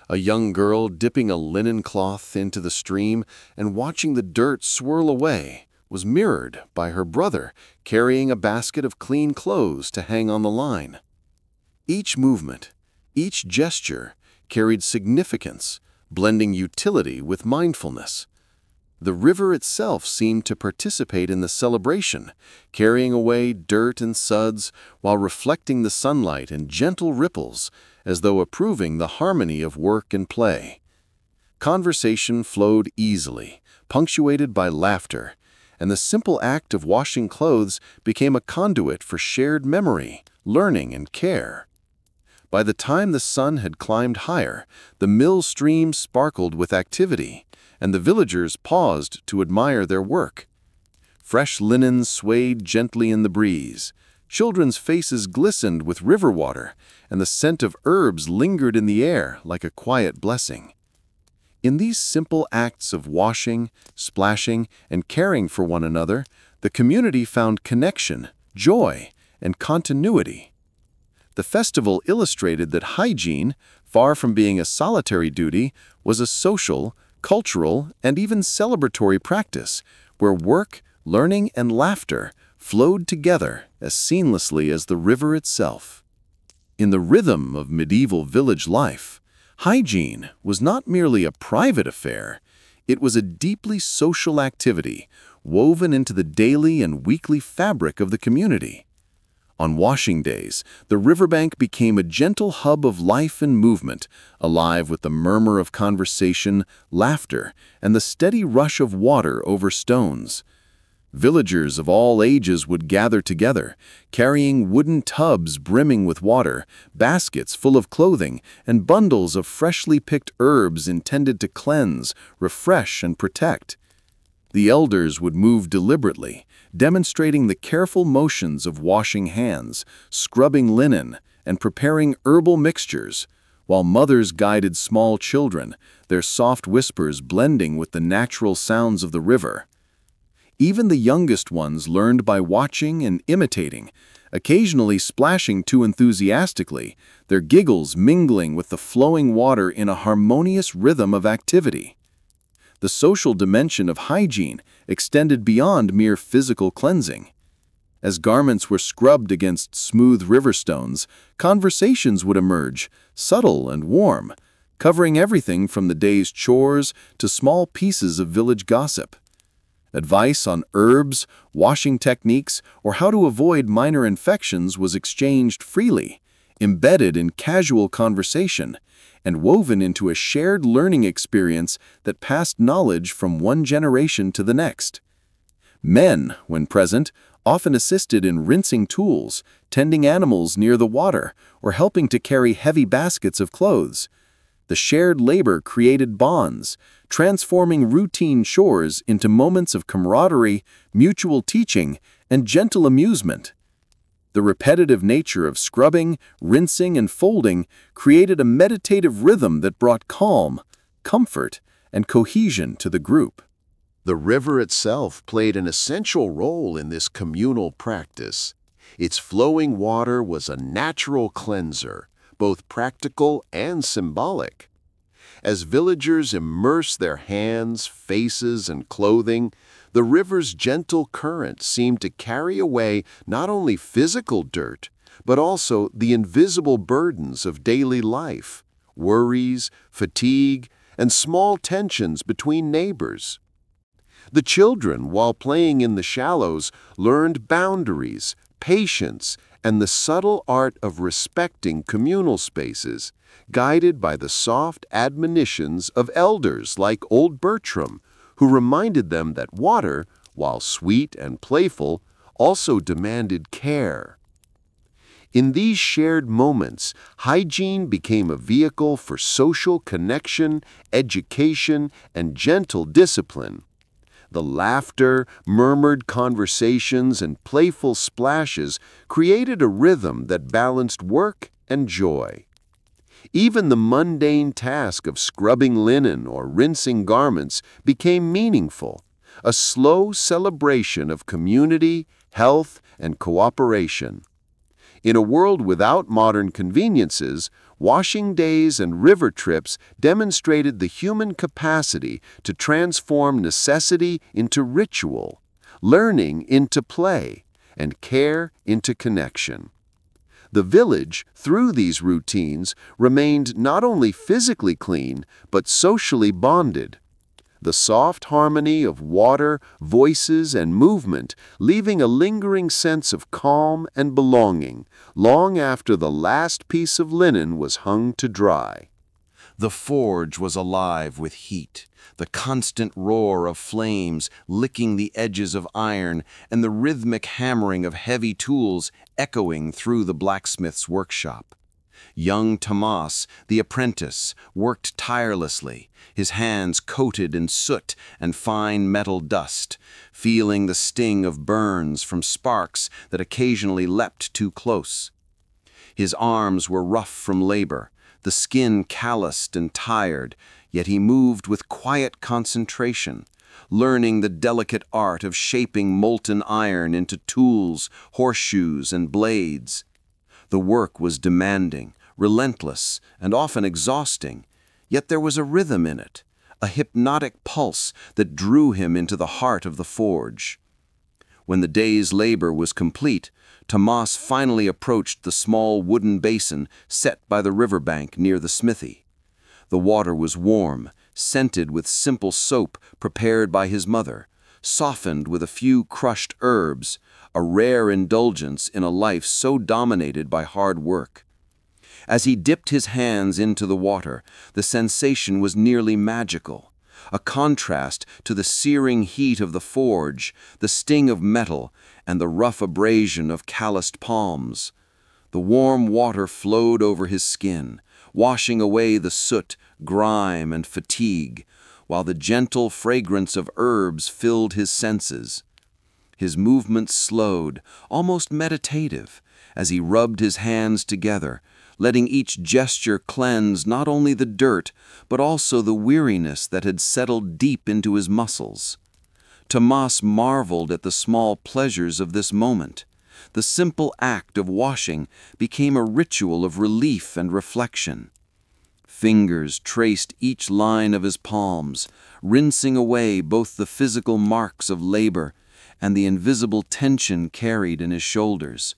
A young girl dipping a linen cloth into the stream and watching the dirt swirl away was mirrored by her brother carrying a basket of clean clothes to hang on the line. Each movement, each gesture carried significance, blending utility with mindfulness. The river itself seemed to participate in the celebration, carrying away dirt and suds while reflecting the sunlight in gentle ripples, as though approving the harmony of work and play. Conversation flowed easily, punctuated by laughter, and the simple act of washing clothes became a conduit for shared memory, learning, and care. By the time the sun had climbed higher, the mill stream sparkled with activity, and the villagers paused to admire their work. Fresh linen swayed gently in the breeze, children's faces glistened with river water, and the scent of herbs lingered in the air like a quiet blessing. In these simple acts of washing, splashing, and caring for one another, the community found connection, joy, and continuity. The festival illustrated that hygiene, far from being a solitary duty, was a social, cultural, and even celebratory practice, where work, learning, and laughter flowed together as seamlessly as the river itself. In the rhythm of medieval village life, hygiene was not merely a private affair, it was a deeply social activity woven into the daily and weekly fabric of the community. On washing days, the riverbank became a gentle hub of life and movement, alive with the murmur of conversation, laughter, and the steady rush of water over stones. Villagers of all ages would gather together, carrying wooden tubs brimming with water, baskets full of clothing, and bundles of freshly picked herbs intended to cleanse, refresh, and protect. The elders would move deliberately, demonstrating the careful motions of washing hands, scrubbing linen, and preparing herbal mixtures, while mothers guided small children, their soft whispers blending with the natural sounds of the river. Even the youngest ones learned by watching and imitating, occasionally splashing too enthusiastically, their giggles mingling with the flowing water in a harmonious rhythm of activity. The social dimension of hygiene extended beyond mere physical cleansing. As garments were scrubbed against smooth river stones, conversations would emerge, subtle and warm, covering everything from the day's chores to small pieces of village gossip. Advice on herbs, washing techniques, or how to avoid minor infections was exchanged freely, embedded in casual conversation, and woven into a shared learning experience that passed knowledge from one generation to the next. Men, when present, often assisted in rinsing tools, tending animals near the water, or helping to carry heavy baskets of clothes. The shared labor created bonds, transforming routine chores into moments of camaraderie, mutual teaching, and gentle amusement. The repetitive nature of scrubbing, rinsing, and folding created a meditative rhythm that brought calm, comfort, and cohesion to the group. The river itself played an essential role in this communal practice. Its flowing water was a natural cleanser, both practical and symbolic. As villagers immersed their hands, faces, and clothing, the river's gentle current seemed to carry away not only physical dirt, but also the invisible burdens of daily life, worries, fatigue, and small tensions between neighbors. The children, while playing in the shallows, learned boundaries, patience, and the subtle art of respecting communal spaces, guided by the soft admonitions of elders like old Bertram, who reminded them that water, while sweet and playful, also demanded care. In these shared moments, hygiene became a vehicle for social connection, education, and gentle discipline. The laughter, murmured conversations, and playful splashes created a rhythm that balanced work and joy. Even the mundane task of scrubbing linen or rinsing garments became meaningful, a slow celebration of community, health, and cooperation. In a world without modern conveniences, washing days and river trips demonstrated the human capacity to transform necessity into ritual, learning into play, and care into connection. The village, through these routines, remained not only physically clean, but socially bonded. the soft harmony of water, voices, and movement, leaving a lingering sense of calm and belonging long after the last piece of linen was hung to dry. The forge was alive with heat, the constant roar of flames licking the edges of iron and the rhythmic hammering of heavy tools echoing through the blacksmith's workshop. Young Tomas, the apprentice, worked tirelessly, his hands coated in soot and fine metal dust, feeling the sting of burns from sparks that occasionally leapt too close. His arms were rough from labor, the skin calloused and tired, yet he moved with quiet concentration, learning the delicate art of shaping molten iron into tools, horseshoes, and blades. The work was demanding, relentless, and often exhausting, yet there was a rhythm in it, a hypnotic pulse that drew him into the heart of the forge. When the day's labor was complete, Tomas finally approached the small wooden basin set by the riverbank near the smithy. The water was warm, scented with simple soap prepared by his mother, softened with a few crushed herbs, a rare indulgence in a life so dominated by hard work. As he dipped his hands into the water, the sensation was nearly magical, a contrast to the searing heat of the forge, the sting of metal, and the rough abrasion of calloused palms. The warm water flowed over his skin, washing away the soot, grime, and fatigue, while the gentle fragrance of herbs filled his senses. His movements slowed, almost meditative, as he rubbed his hands together, letting each gesture cleanse not only the dirt, but also the weariness that had settled deep into his muscles. Tomas marveled at the small pleasures of this moment. The simple act of washing became a ritual of relief and reflection. Fingers traced each line of his palms, rinsing away both the physical marks of labor and the invisible tension carried in his shoulders.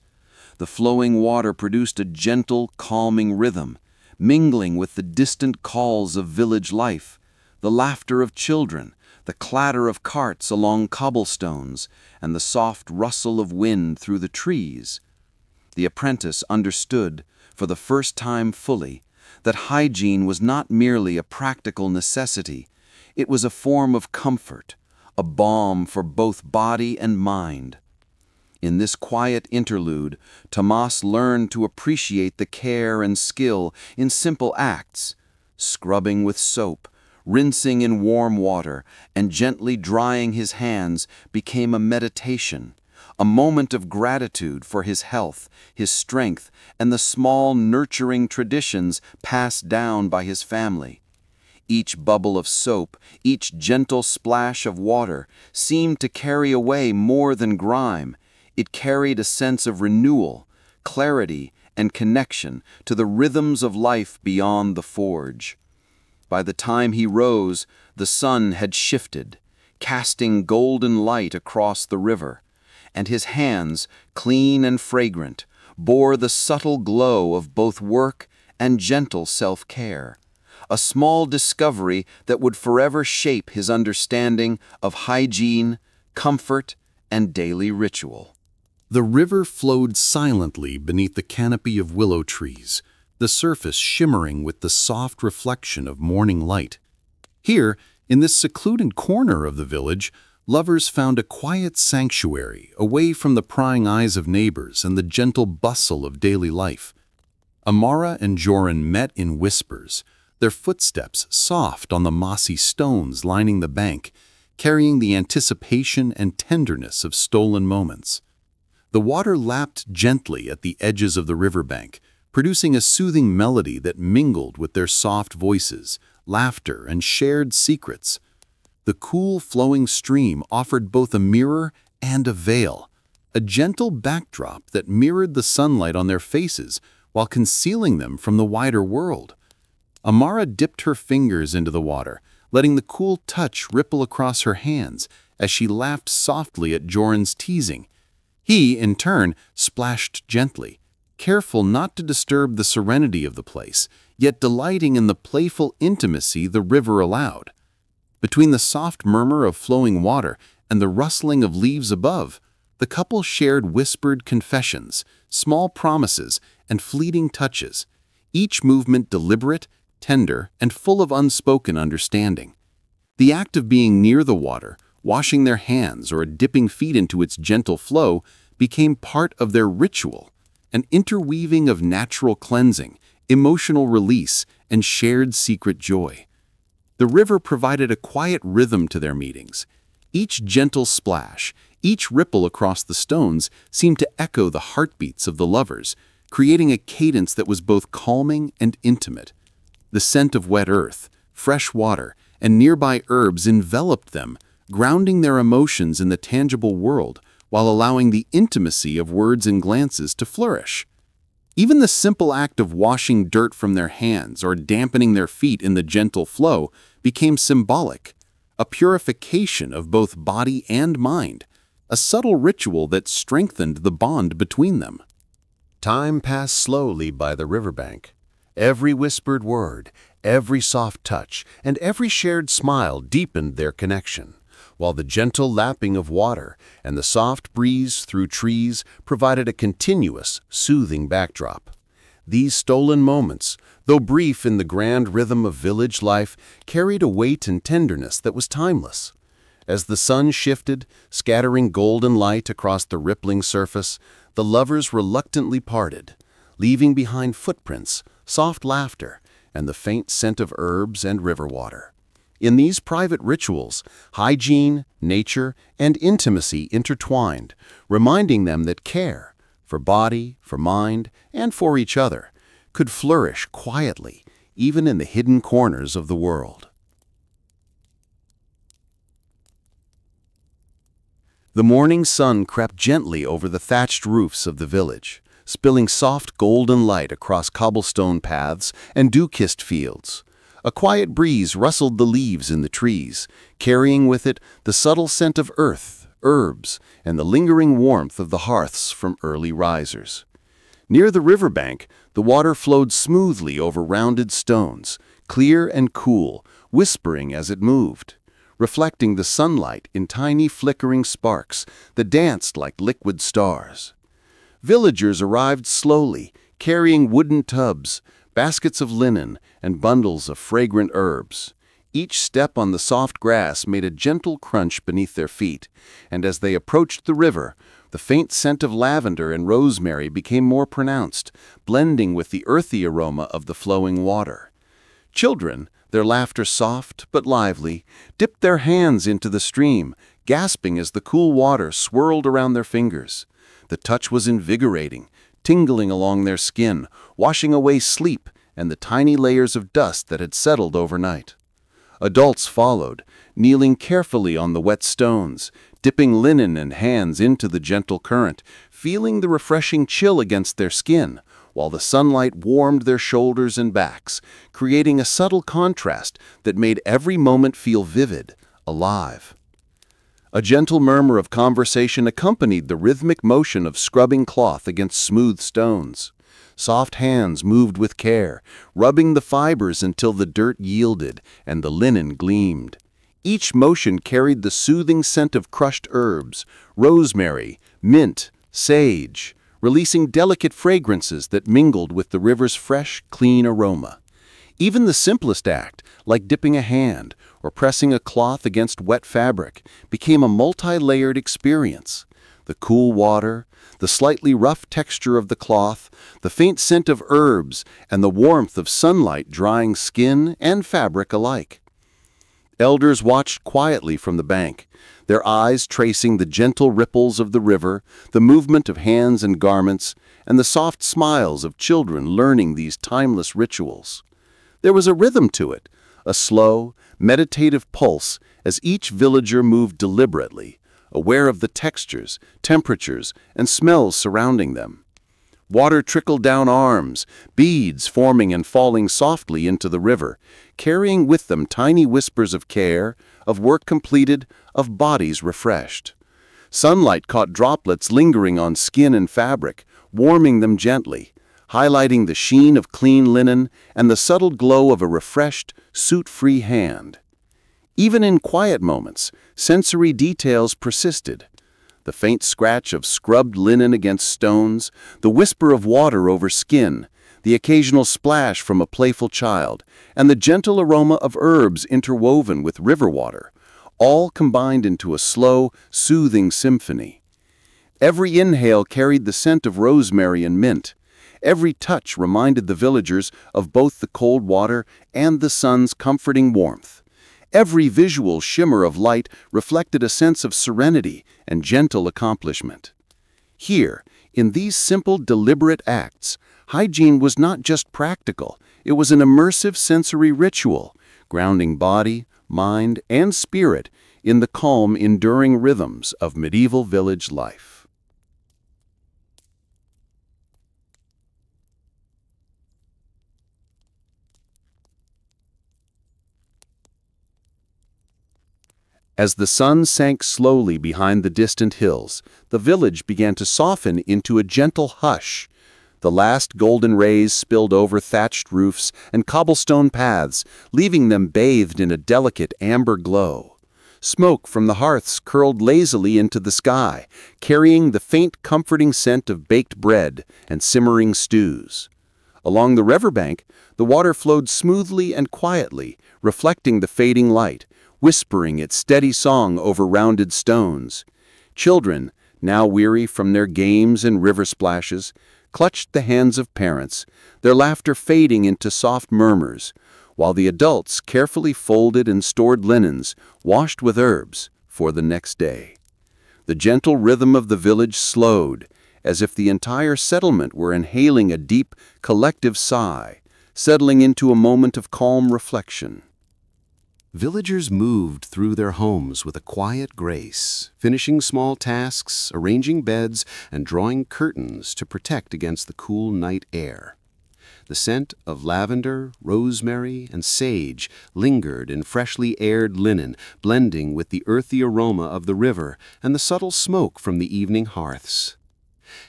The flowing water produced a gentle, calming rhythm, mingling with the distant calls of village life, the laughter of children, the clatter of carts along cobblestones, and the soft rustle of wind through the trees. The apprentice understood, for the first time fully, that hygiene was not merely a practical necessity, it was a form of comfort, a balm for both body and mind. In this quiet interlude, Tomas learned to appreciate the care and skill in simple acts, scrubbing with soap, rinsing in warm water, and gently drying his hands became a meditation, a moment of gratitude for his health, his strength, and the small nurturing traditions passed down by his family. Each bubble of soap, each gentle splash of water seemed to carry away more than grime. It carried a sense of renewal, clarity, and connection to the rhythms of life beyond the forge. By the time he rose, the sun had shifted, casting golden light across the river, and his hands, clean and fragrant, bore the subtle glow of both work and gentle self-care, a small discovery that would forever shape his understanding of hygiene, comfort, and daily ritual. The river flowed silently beneath the canopy of willow trees, the surface shimmering with the soft reflection of morning light. Here, in this secluded corner of the village, lovers found a quiet sanctuary away from the prying eyes of neighbors and the gentle bustle of daily life. Amara and Joran met in whispers, their footsteps soft on the mossy stones lining the bank, carrying the anticipation and tenderness of stolen moments. The water lapped gently at the edges of the riverbank, producing a soothing melody that mingled with their soft voices, laughter, and shared secrets. The cool, flowing stream offered both a mirror and a veil, a gentle backdrop that mirrored the sunlight on their faces while concealing them from the wider world. Amara dipped her fingers into the water, letting the cool touch ripple across her hands as she laughed softly at Joran's teasing. He, in turn, splashed gently, careful not to disturb the serenity of the place, yet delighting in the playful intimacy the river allowed. Between the soft murmur of flowing water and the rustling of leaves above, the couple shared whispered confessions, small promises, and fleeting touches, each movement deliberate, tender, and full of unspoken understanding. The act of being near the water, washing their hands or dipping feet into its gentle flow, became part of their ritual, an interweaving of natural cleansing, emotional release, and shared secret joy. The river provided a quiet rhythm to their meetings. Each gentle splash, each ripple across the stones seemed to echo the heartbeats of the lovers, creating a cadence that was both calming and intimate. The scent of wet earth, fresh water, and nearby herbs enveloped them, grounding their emotions in the tangible world while allowing the intimacy of words and glances to flourish. Even the simple act of washing dirt from their hands or dampening their feet in the gentle flow became symbolic, a purification of both body and mind, a subtle ritual that strengthened the bond between them. Time passed slowly by the riverbank. Every whispered word, every soft touch, and every shared smile deepened their connection, while the gentle lapping of water and the soft breeze through trees provided a continuous, soothing backdrop. These stolen moments, though brief in the grand rhythm of village life, carried a weight and tenderness that was timeless. As the sun shifted, scattering golden light across the rippling surface, the lovers reluctantly parted, leaving behind footprints, soft laughter, and the faint scent of herbs and river water. In these private rituals, hygiene, nature, and intimacy intertwined, reminding them that care, for body, for mind, and for each other, could flourish quietly, even in the hidden corners of the world. The morning sun crept gently over the thatched roofs of the village, spilling soft golden light across cobblestone paths and dew-kissed fields. A quiet breeze rustled the leaves in the trees, carrying with it the subtle scent of earth, herbs, and the lingering warmth of the hearths from early risers. Near the riverbank, the water flowed smoothly over rounded stones, clear and cool, whispering as it moved, reflecting the sunlight in tiny flickering sparks that danced like liquid stars. Villagers arrived slowly, carrying wooden tubs, baskets of linen, and bundles of fragrant herbs. Each step on the soft grass made a gentle crunch beneath their feet, and as they approached the river, the faint scent of lavender and rosemary became more pronounced, blending with the earthy aroma of the flowing water. Children, their laughter soft but lively, dipped their hands into the stream, gasping as the cool water swirled around their fingers. The touch was invigorating, tingling along their skin, washing away sleep and the tiny layers of dust that had settled overnight. Adults followed, kneeling carefully on the wet stones, dipping linen and hands into the gentle current, feeling the refreshing chill against their skin, while the sunlight warmed their shoulders and backs, creating a subtle contrast that made every moment feel vivid, alive. A gentle murmur of conversation accompanied the rhythmic motion of scrubbing cloth against smooth stones. Soft hands moved with care, rubbing the fibers until the dirt yielded and the linen gleamed. Each motion carried the soothing scent of crushed herbs, rosemary, mint, sage, releasing delicate fragrances that mingled with the river's fresh, clean aroma. Even the simplest act, like dipping a hand or pressing a cloth against wet fabric, became a multi-layered experience. The cool water, the slightly rough texture of the cloth, the faint scent of herbs, and the warmth of sunlight drying skin and fabric alike. Elders watched quietly from the bank, their eyes tracing the gentle ripples of the river, the movement of hands and garments, and the soft smiles of children learning these timeless rituals. There was a rhythm to it, a slow, meditative pulse as each villager moved deliberately, aware of the textures, temperatures, and smells surrounding them. Water trickled down arms, beads forming and falling softly into the river, carrying with them tiny whispers of care, of work completed, of bodies refreshed. Sunlight caught droplets lingering on skin and fabric, warming them gently, highlighting the sheen of clean linen and the subtle glow of a refreshed, soot-free hand. Even in quiet moments, sensory details persisted. The faint scratch of scrubbed linen against stones, the whisper of water over skin, the occasional splash from a playful child, and the gentle aroma of herbs interwoven with river water, all combined into a slow, soothing symphony. Every inhale carried the scent of rosemary and mint. Every touch reminded the villagers of both the cold water and the sun's comforting warmth. Every visual shimmer of light reflected a sense of serenity and gentle accomplishment. Here, in these simple, deliberate acts, hygiene was not just practical, it was an immersive sensory ritual, grounding body, mind, and spirit in the calm, enduring rhythms of medieval village life. As the sun sank slowly behind the distant hills, the village began to soften into a gentle hush. The last golden rays spilled over thatched roofs and cobblestone paths, leaving them bathed in a delicate amber glow. Smoke from the hearths curled lazily into the sky, carrying the faint, comforting scent of baked bread and simmering stews. Along the riverbank, the water flowed smoothly and quietly, reflecting the fading light, whispering its steady song over rounded stones. Children, now weary from their games and river splashes, clutched the hands of parents, their laughter fading into soft murmurs, while the adults carefully folded and stored linens, washed with herbs, for the next day. The gentle rhythm of the village slowed, as if the entire settlement were inhaling a deep, collective sigh, settling into a moment of calm reflection. Villagers moved through their homes with a quiet grace, finishing small tasks, arranging beds, and drawing curtains to protect against the cool night air. The scent of lavender, rosemary, and sage lingered in freshly aired linen, blending with the earthy aroma of the river and the subtle smoke from the evening hearths.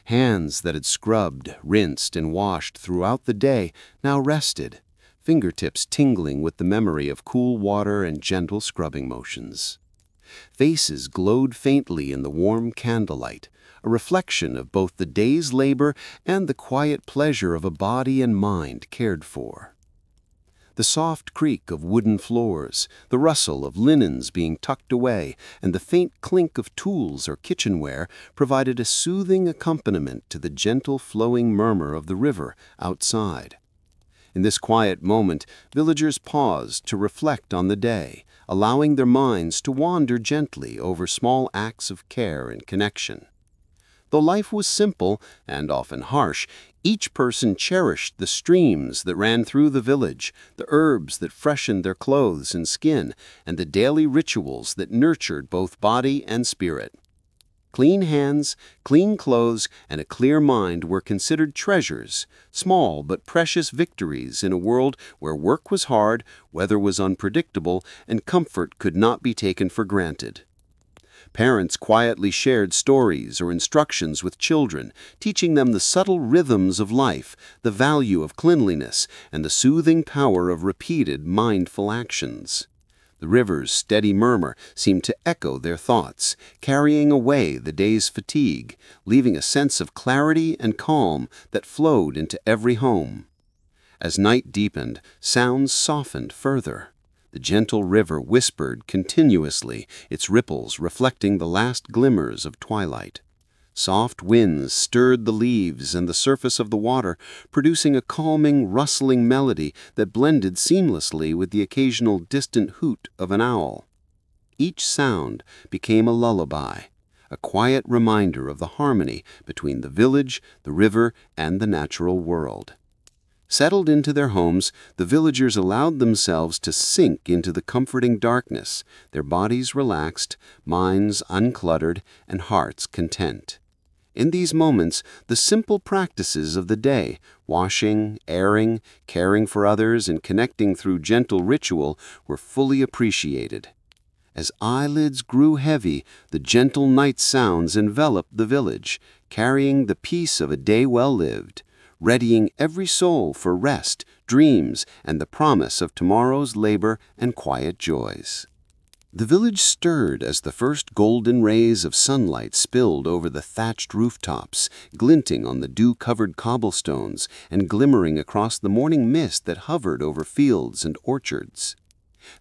Hands that had scrubbed, rinsed, and washed throughout the day now rested, fingertips tingling with the memory of cool water and gentle scrubbing motions. Faces glowed faintly in the warm candlelight, a reflection of both the day's labor and the quiet pleasure of a body and mind cared for. The soft creak of wooden floors, the rustle of linens being tucked away, and the faint clink of tools or kitchenware provided a soothing accompaniment to the gentle flowing murmur of the river outside. In this quiet moment, villagers paused to reflect on the day, allowing their minds to wander gently over small acts of care and connection. Though life was simple and often harsh, each person cherished the streams that ran through the village, the herbs that freshened their clothes and skin, and the daily rituals that nurtured both body and spirit. Clean hands, clean clothes, and a clear mind were considered treasures, small but precious victories in a world where work was hard, weather was unpredictable, and comfort could not be taken for granted. Parents quietly shared stories or instructions with children, teaching them the subtle rhythms of life, the value of cleanliness, and the soothing power of repeated mindful actions. The river's steady murmur seemed to echo their thoughts, carrying away the day's fatigue, leaving a sense of clarity and calm that flowed into every home. As night deepened, sounds softened further. The gentle river whispered continuously, its ripples reflecting the last glimmers of twilight. Soft winds stirred the leaves and the surface of the water, producing a calming, rustling melody that blended seamlessly with the occasional distant hoot of an owl. Each sound became a lullaby, a quiet reminder of the harmony between the village, the river, and the natural world. Settled into their homes, the villagers allowed themselves to sink into the comforting darkness, their bodies relaxed, minds uncluttered, and hearts content. In these moments, the simple practices of the day, washing, airing, caring for others, and connecting through gentle ritual, were fully appreciated. As eyelids grew heavy, the gentle night sounds enveloped the village, carrying the peace of a day well lived, readying every soul for rest, dreams, and the promise of tomorrow's labor and quiet joys. The village stirred as the first golden rays of sunlight spilled over the thatched rooftops, glinting on the dew-covered cobblestones and glimmering across the morning mist that hovered over fields and orchards.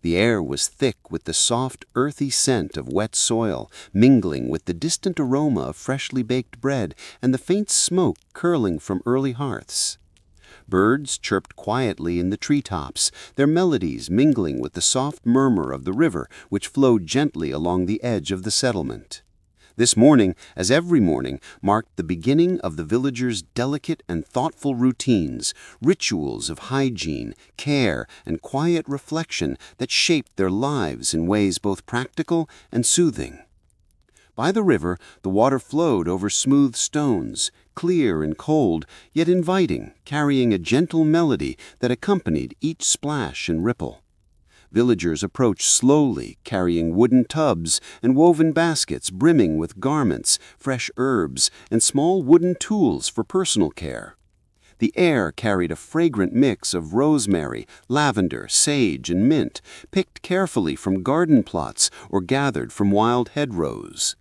The air was thick with the soft, earthy scent of wet soil, mingling with the distant aroma of freshly baked bread and the faint smoke curling from early hearths. Birds chirped quietly in the treetops, their melodies mingling with the soft murmur of the river which flowed gently along the edge of the settlement. This morning, as every morning, marked the beginning of the villagers' delicate and thoughtful routines, rituals of hygiene, care, and quiet reflection that shaped their lives in ways both practical and soothing. By the river, the water flowed over smooth stones, clear and cold, yet inviting, carrying a gentle melody that accompanied each splash and ripple. Villagers approached slowly, carrying wooden tubs and woven baskets brimming with garments, fresh herbs, and small wooden tools for personal care. The air carried a fragrant mix of rosemary, lavender, sage, and mint, picked carefully from garden plots or gathered from wild hedgerows.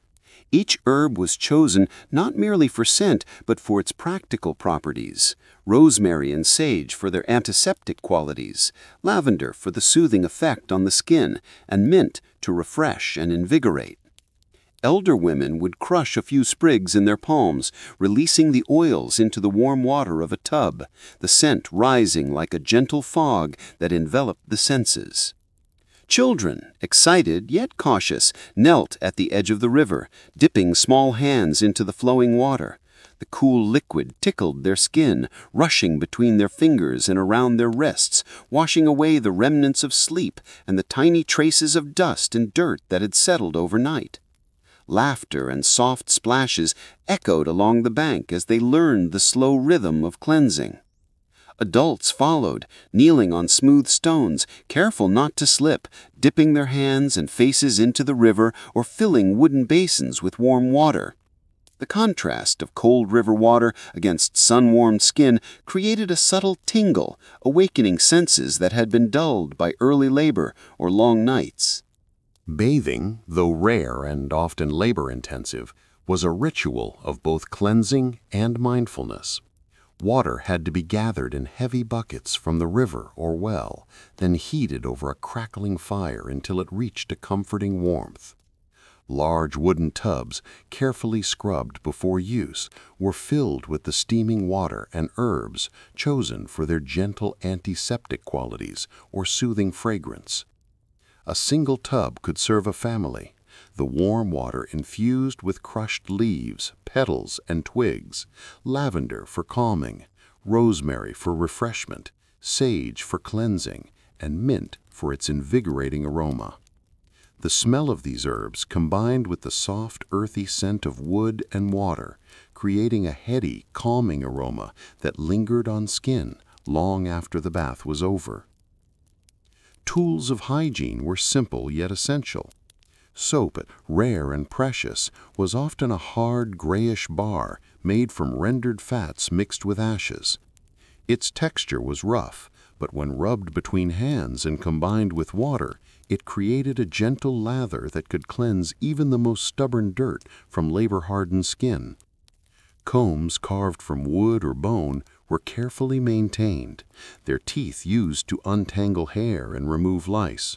Each herb was chosen not merely for scent, but for its practical properties. Rosemary and sage for their antiseptic qualities, lavender for the soothing effect on the skin, and mint to refresh and invigorate. Elder women would crush a few sprigs in their palms, releasing the oils into the warm water of a tub, the scent rising like a gentle fog that enveloped the senses. Children, excited yet cautious, knelt at the edge of the river, dipping small hands into the flowing water. The cool liquid tickled their skin, rushing between their fingers and around their wrists, washing away the remnants of sleep and the tiny traces of dust and dirt that had settled overnight. Laughter and soft splashes echoed along the bank as they learned the slow rhythm of cleansing. Adults followed, kneeling on smooth stones, careful not to slip, dipping their hands and faces into the river or filling wooden basins with warm water. The contrast of cold river water against sun-warmed skin created a subtle tingle, awakening senses that had been dulled by early labor or long nights. Bathing, though rare and often labor-intensive, was a ritual of both cleansing and mindfulness. Water had to be gathered in heavy buckets from the river or well, then heated over a crackling fire until it reached a comforting warmth. Large wooden tubs, carefully scrubbed before use, were filled with the steaming water and herbs chosen for their gentle antiseptic qualities or soothing fragrance. A single tub could serve a family, the warm water infused with crushed leaves, petals, and twigs, lavender for calming, rosemary for refreshment, sage for cleansing, and mint for its invigorating aroma. The smell of these herbs combined with the soft, earthy scent of wood and water, creating a heady, calming aroma that lingered on skin long after the bath was over. Tools of hygiene were simple yet essential. Soap, rare and precious, was often a hard, grayish bar made from rendered fats mixed with ashes. Its texture was rough, but when rubbed between hands and combined with water, it created a gentle lather that could cleanse even the most stubborn dirt from labor-hardened skin. Combs carved from wood or bone were carefully maintained, their teeth used to untangle hair and remove lice.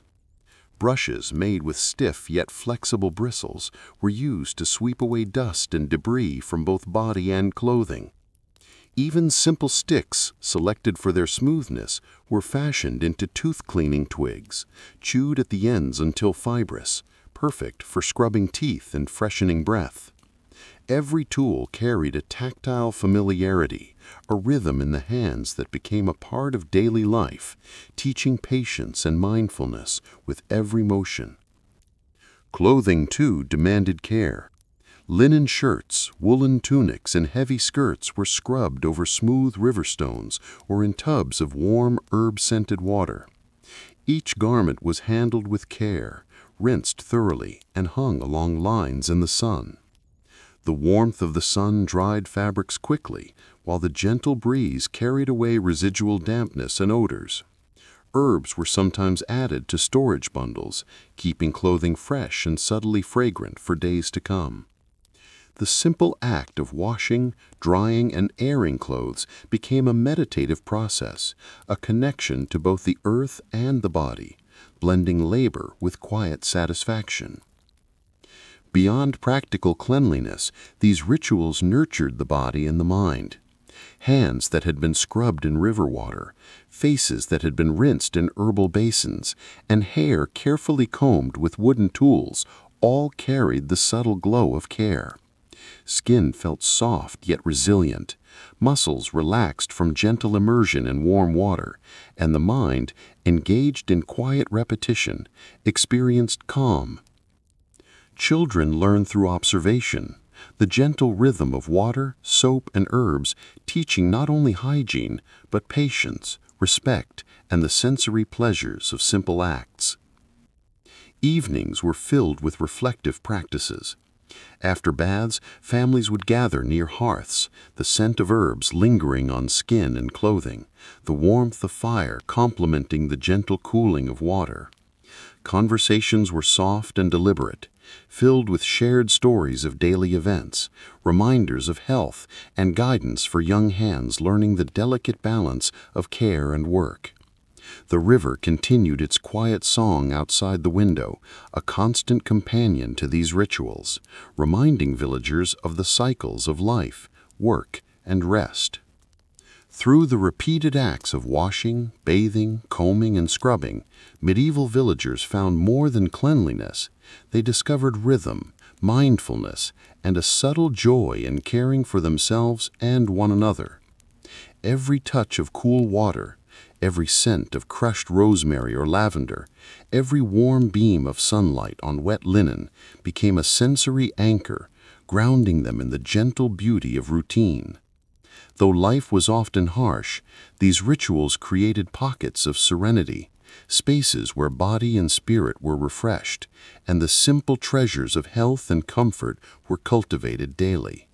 Brushes made with stiff yet flexible bristles were used to sweep away dust and debris from both body and clothing. Even simple sticks, selected for their smoothness, were fashioned into tooth-cleaning twigs, chewed at the ends until fibrous, perfect for scrubbing teeth and freshening breath. Every tool carried a tactile familiarity, a rhythm in the hands that became a part of daily life, teaching patience and mindfulness with every motion. Clothing, too, demanded care. Linen shirts, woolen tunics, and heavy skirts were scrubbed over smooth river stones or in tubs of warm, herb-scented water. Each garment was handled with care, rinsed thoroughly, and hung along lines in the sun. The warmth of the sun dried fabrics quickly, while the gentle breeze carried away residual dampness and odors. Herbs were sometimes added to storage bundles, keeping clothing fresh and subtly fragrant for days to come. The simple act of washing, drying, and airing clothes became a meditative process, a connection to both the earth and the body, blending labor with quiet satisfaction. Beyond practical cleanliness, these rituals nurtured the body and the mind. Hands that had been scrubbed in river water, faces that had been rinsed in herbal basins, and hair carefully combed with wooden tools all carried the subtle glow of care. Skin felt soft yet resilient, muscles relaxed from gentle immersion in warm water, and the mind, engaged in quiet repetition, experienced calm. Children learn through observation, the gentle rhythm of water, soap, and herbs, teaching not only hygiene, but patience, respect, and the sensory pleasures of simple acts. Evenings were filled with reflective practices. After baths, families would gather near hearths, the scent of herbs lingering on skin and clothing, the warmth of fire complementing the gentle cooling of water. Conversations were soft and deliberate, filled with shared stories of daily events, reminders of health, and guidance for young hands learning the delicate balance of care and work. The river continued its quiet song outside the window, a constant companion to these rituals, reminding villagers of the cycles of life, work, and rest. Through the repeated acts of washing, bathing, combing, and scrubbing, medieval villagers found more than cleanliness. They discovered rhythm, mindfulness, and a subtle joy in caring for themselves and one another. Every touch of cool water, every scent of crushed rosemary or lavender, every warm beam of sunlight on wet linen became a sensory anchor, grounding them in the gentle beauty of routine. Though life was often harsh, these rituals created pockets of serenity, spaces where body and spirit were refreshed, and the simple treasures of health and comfort were cultivated daily.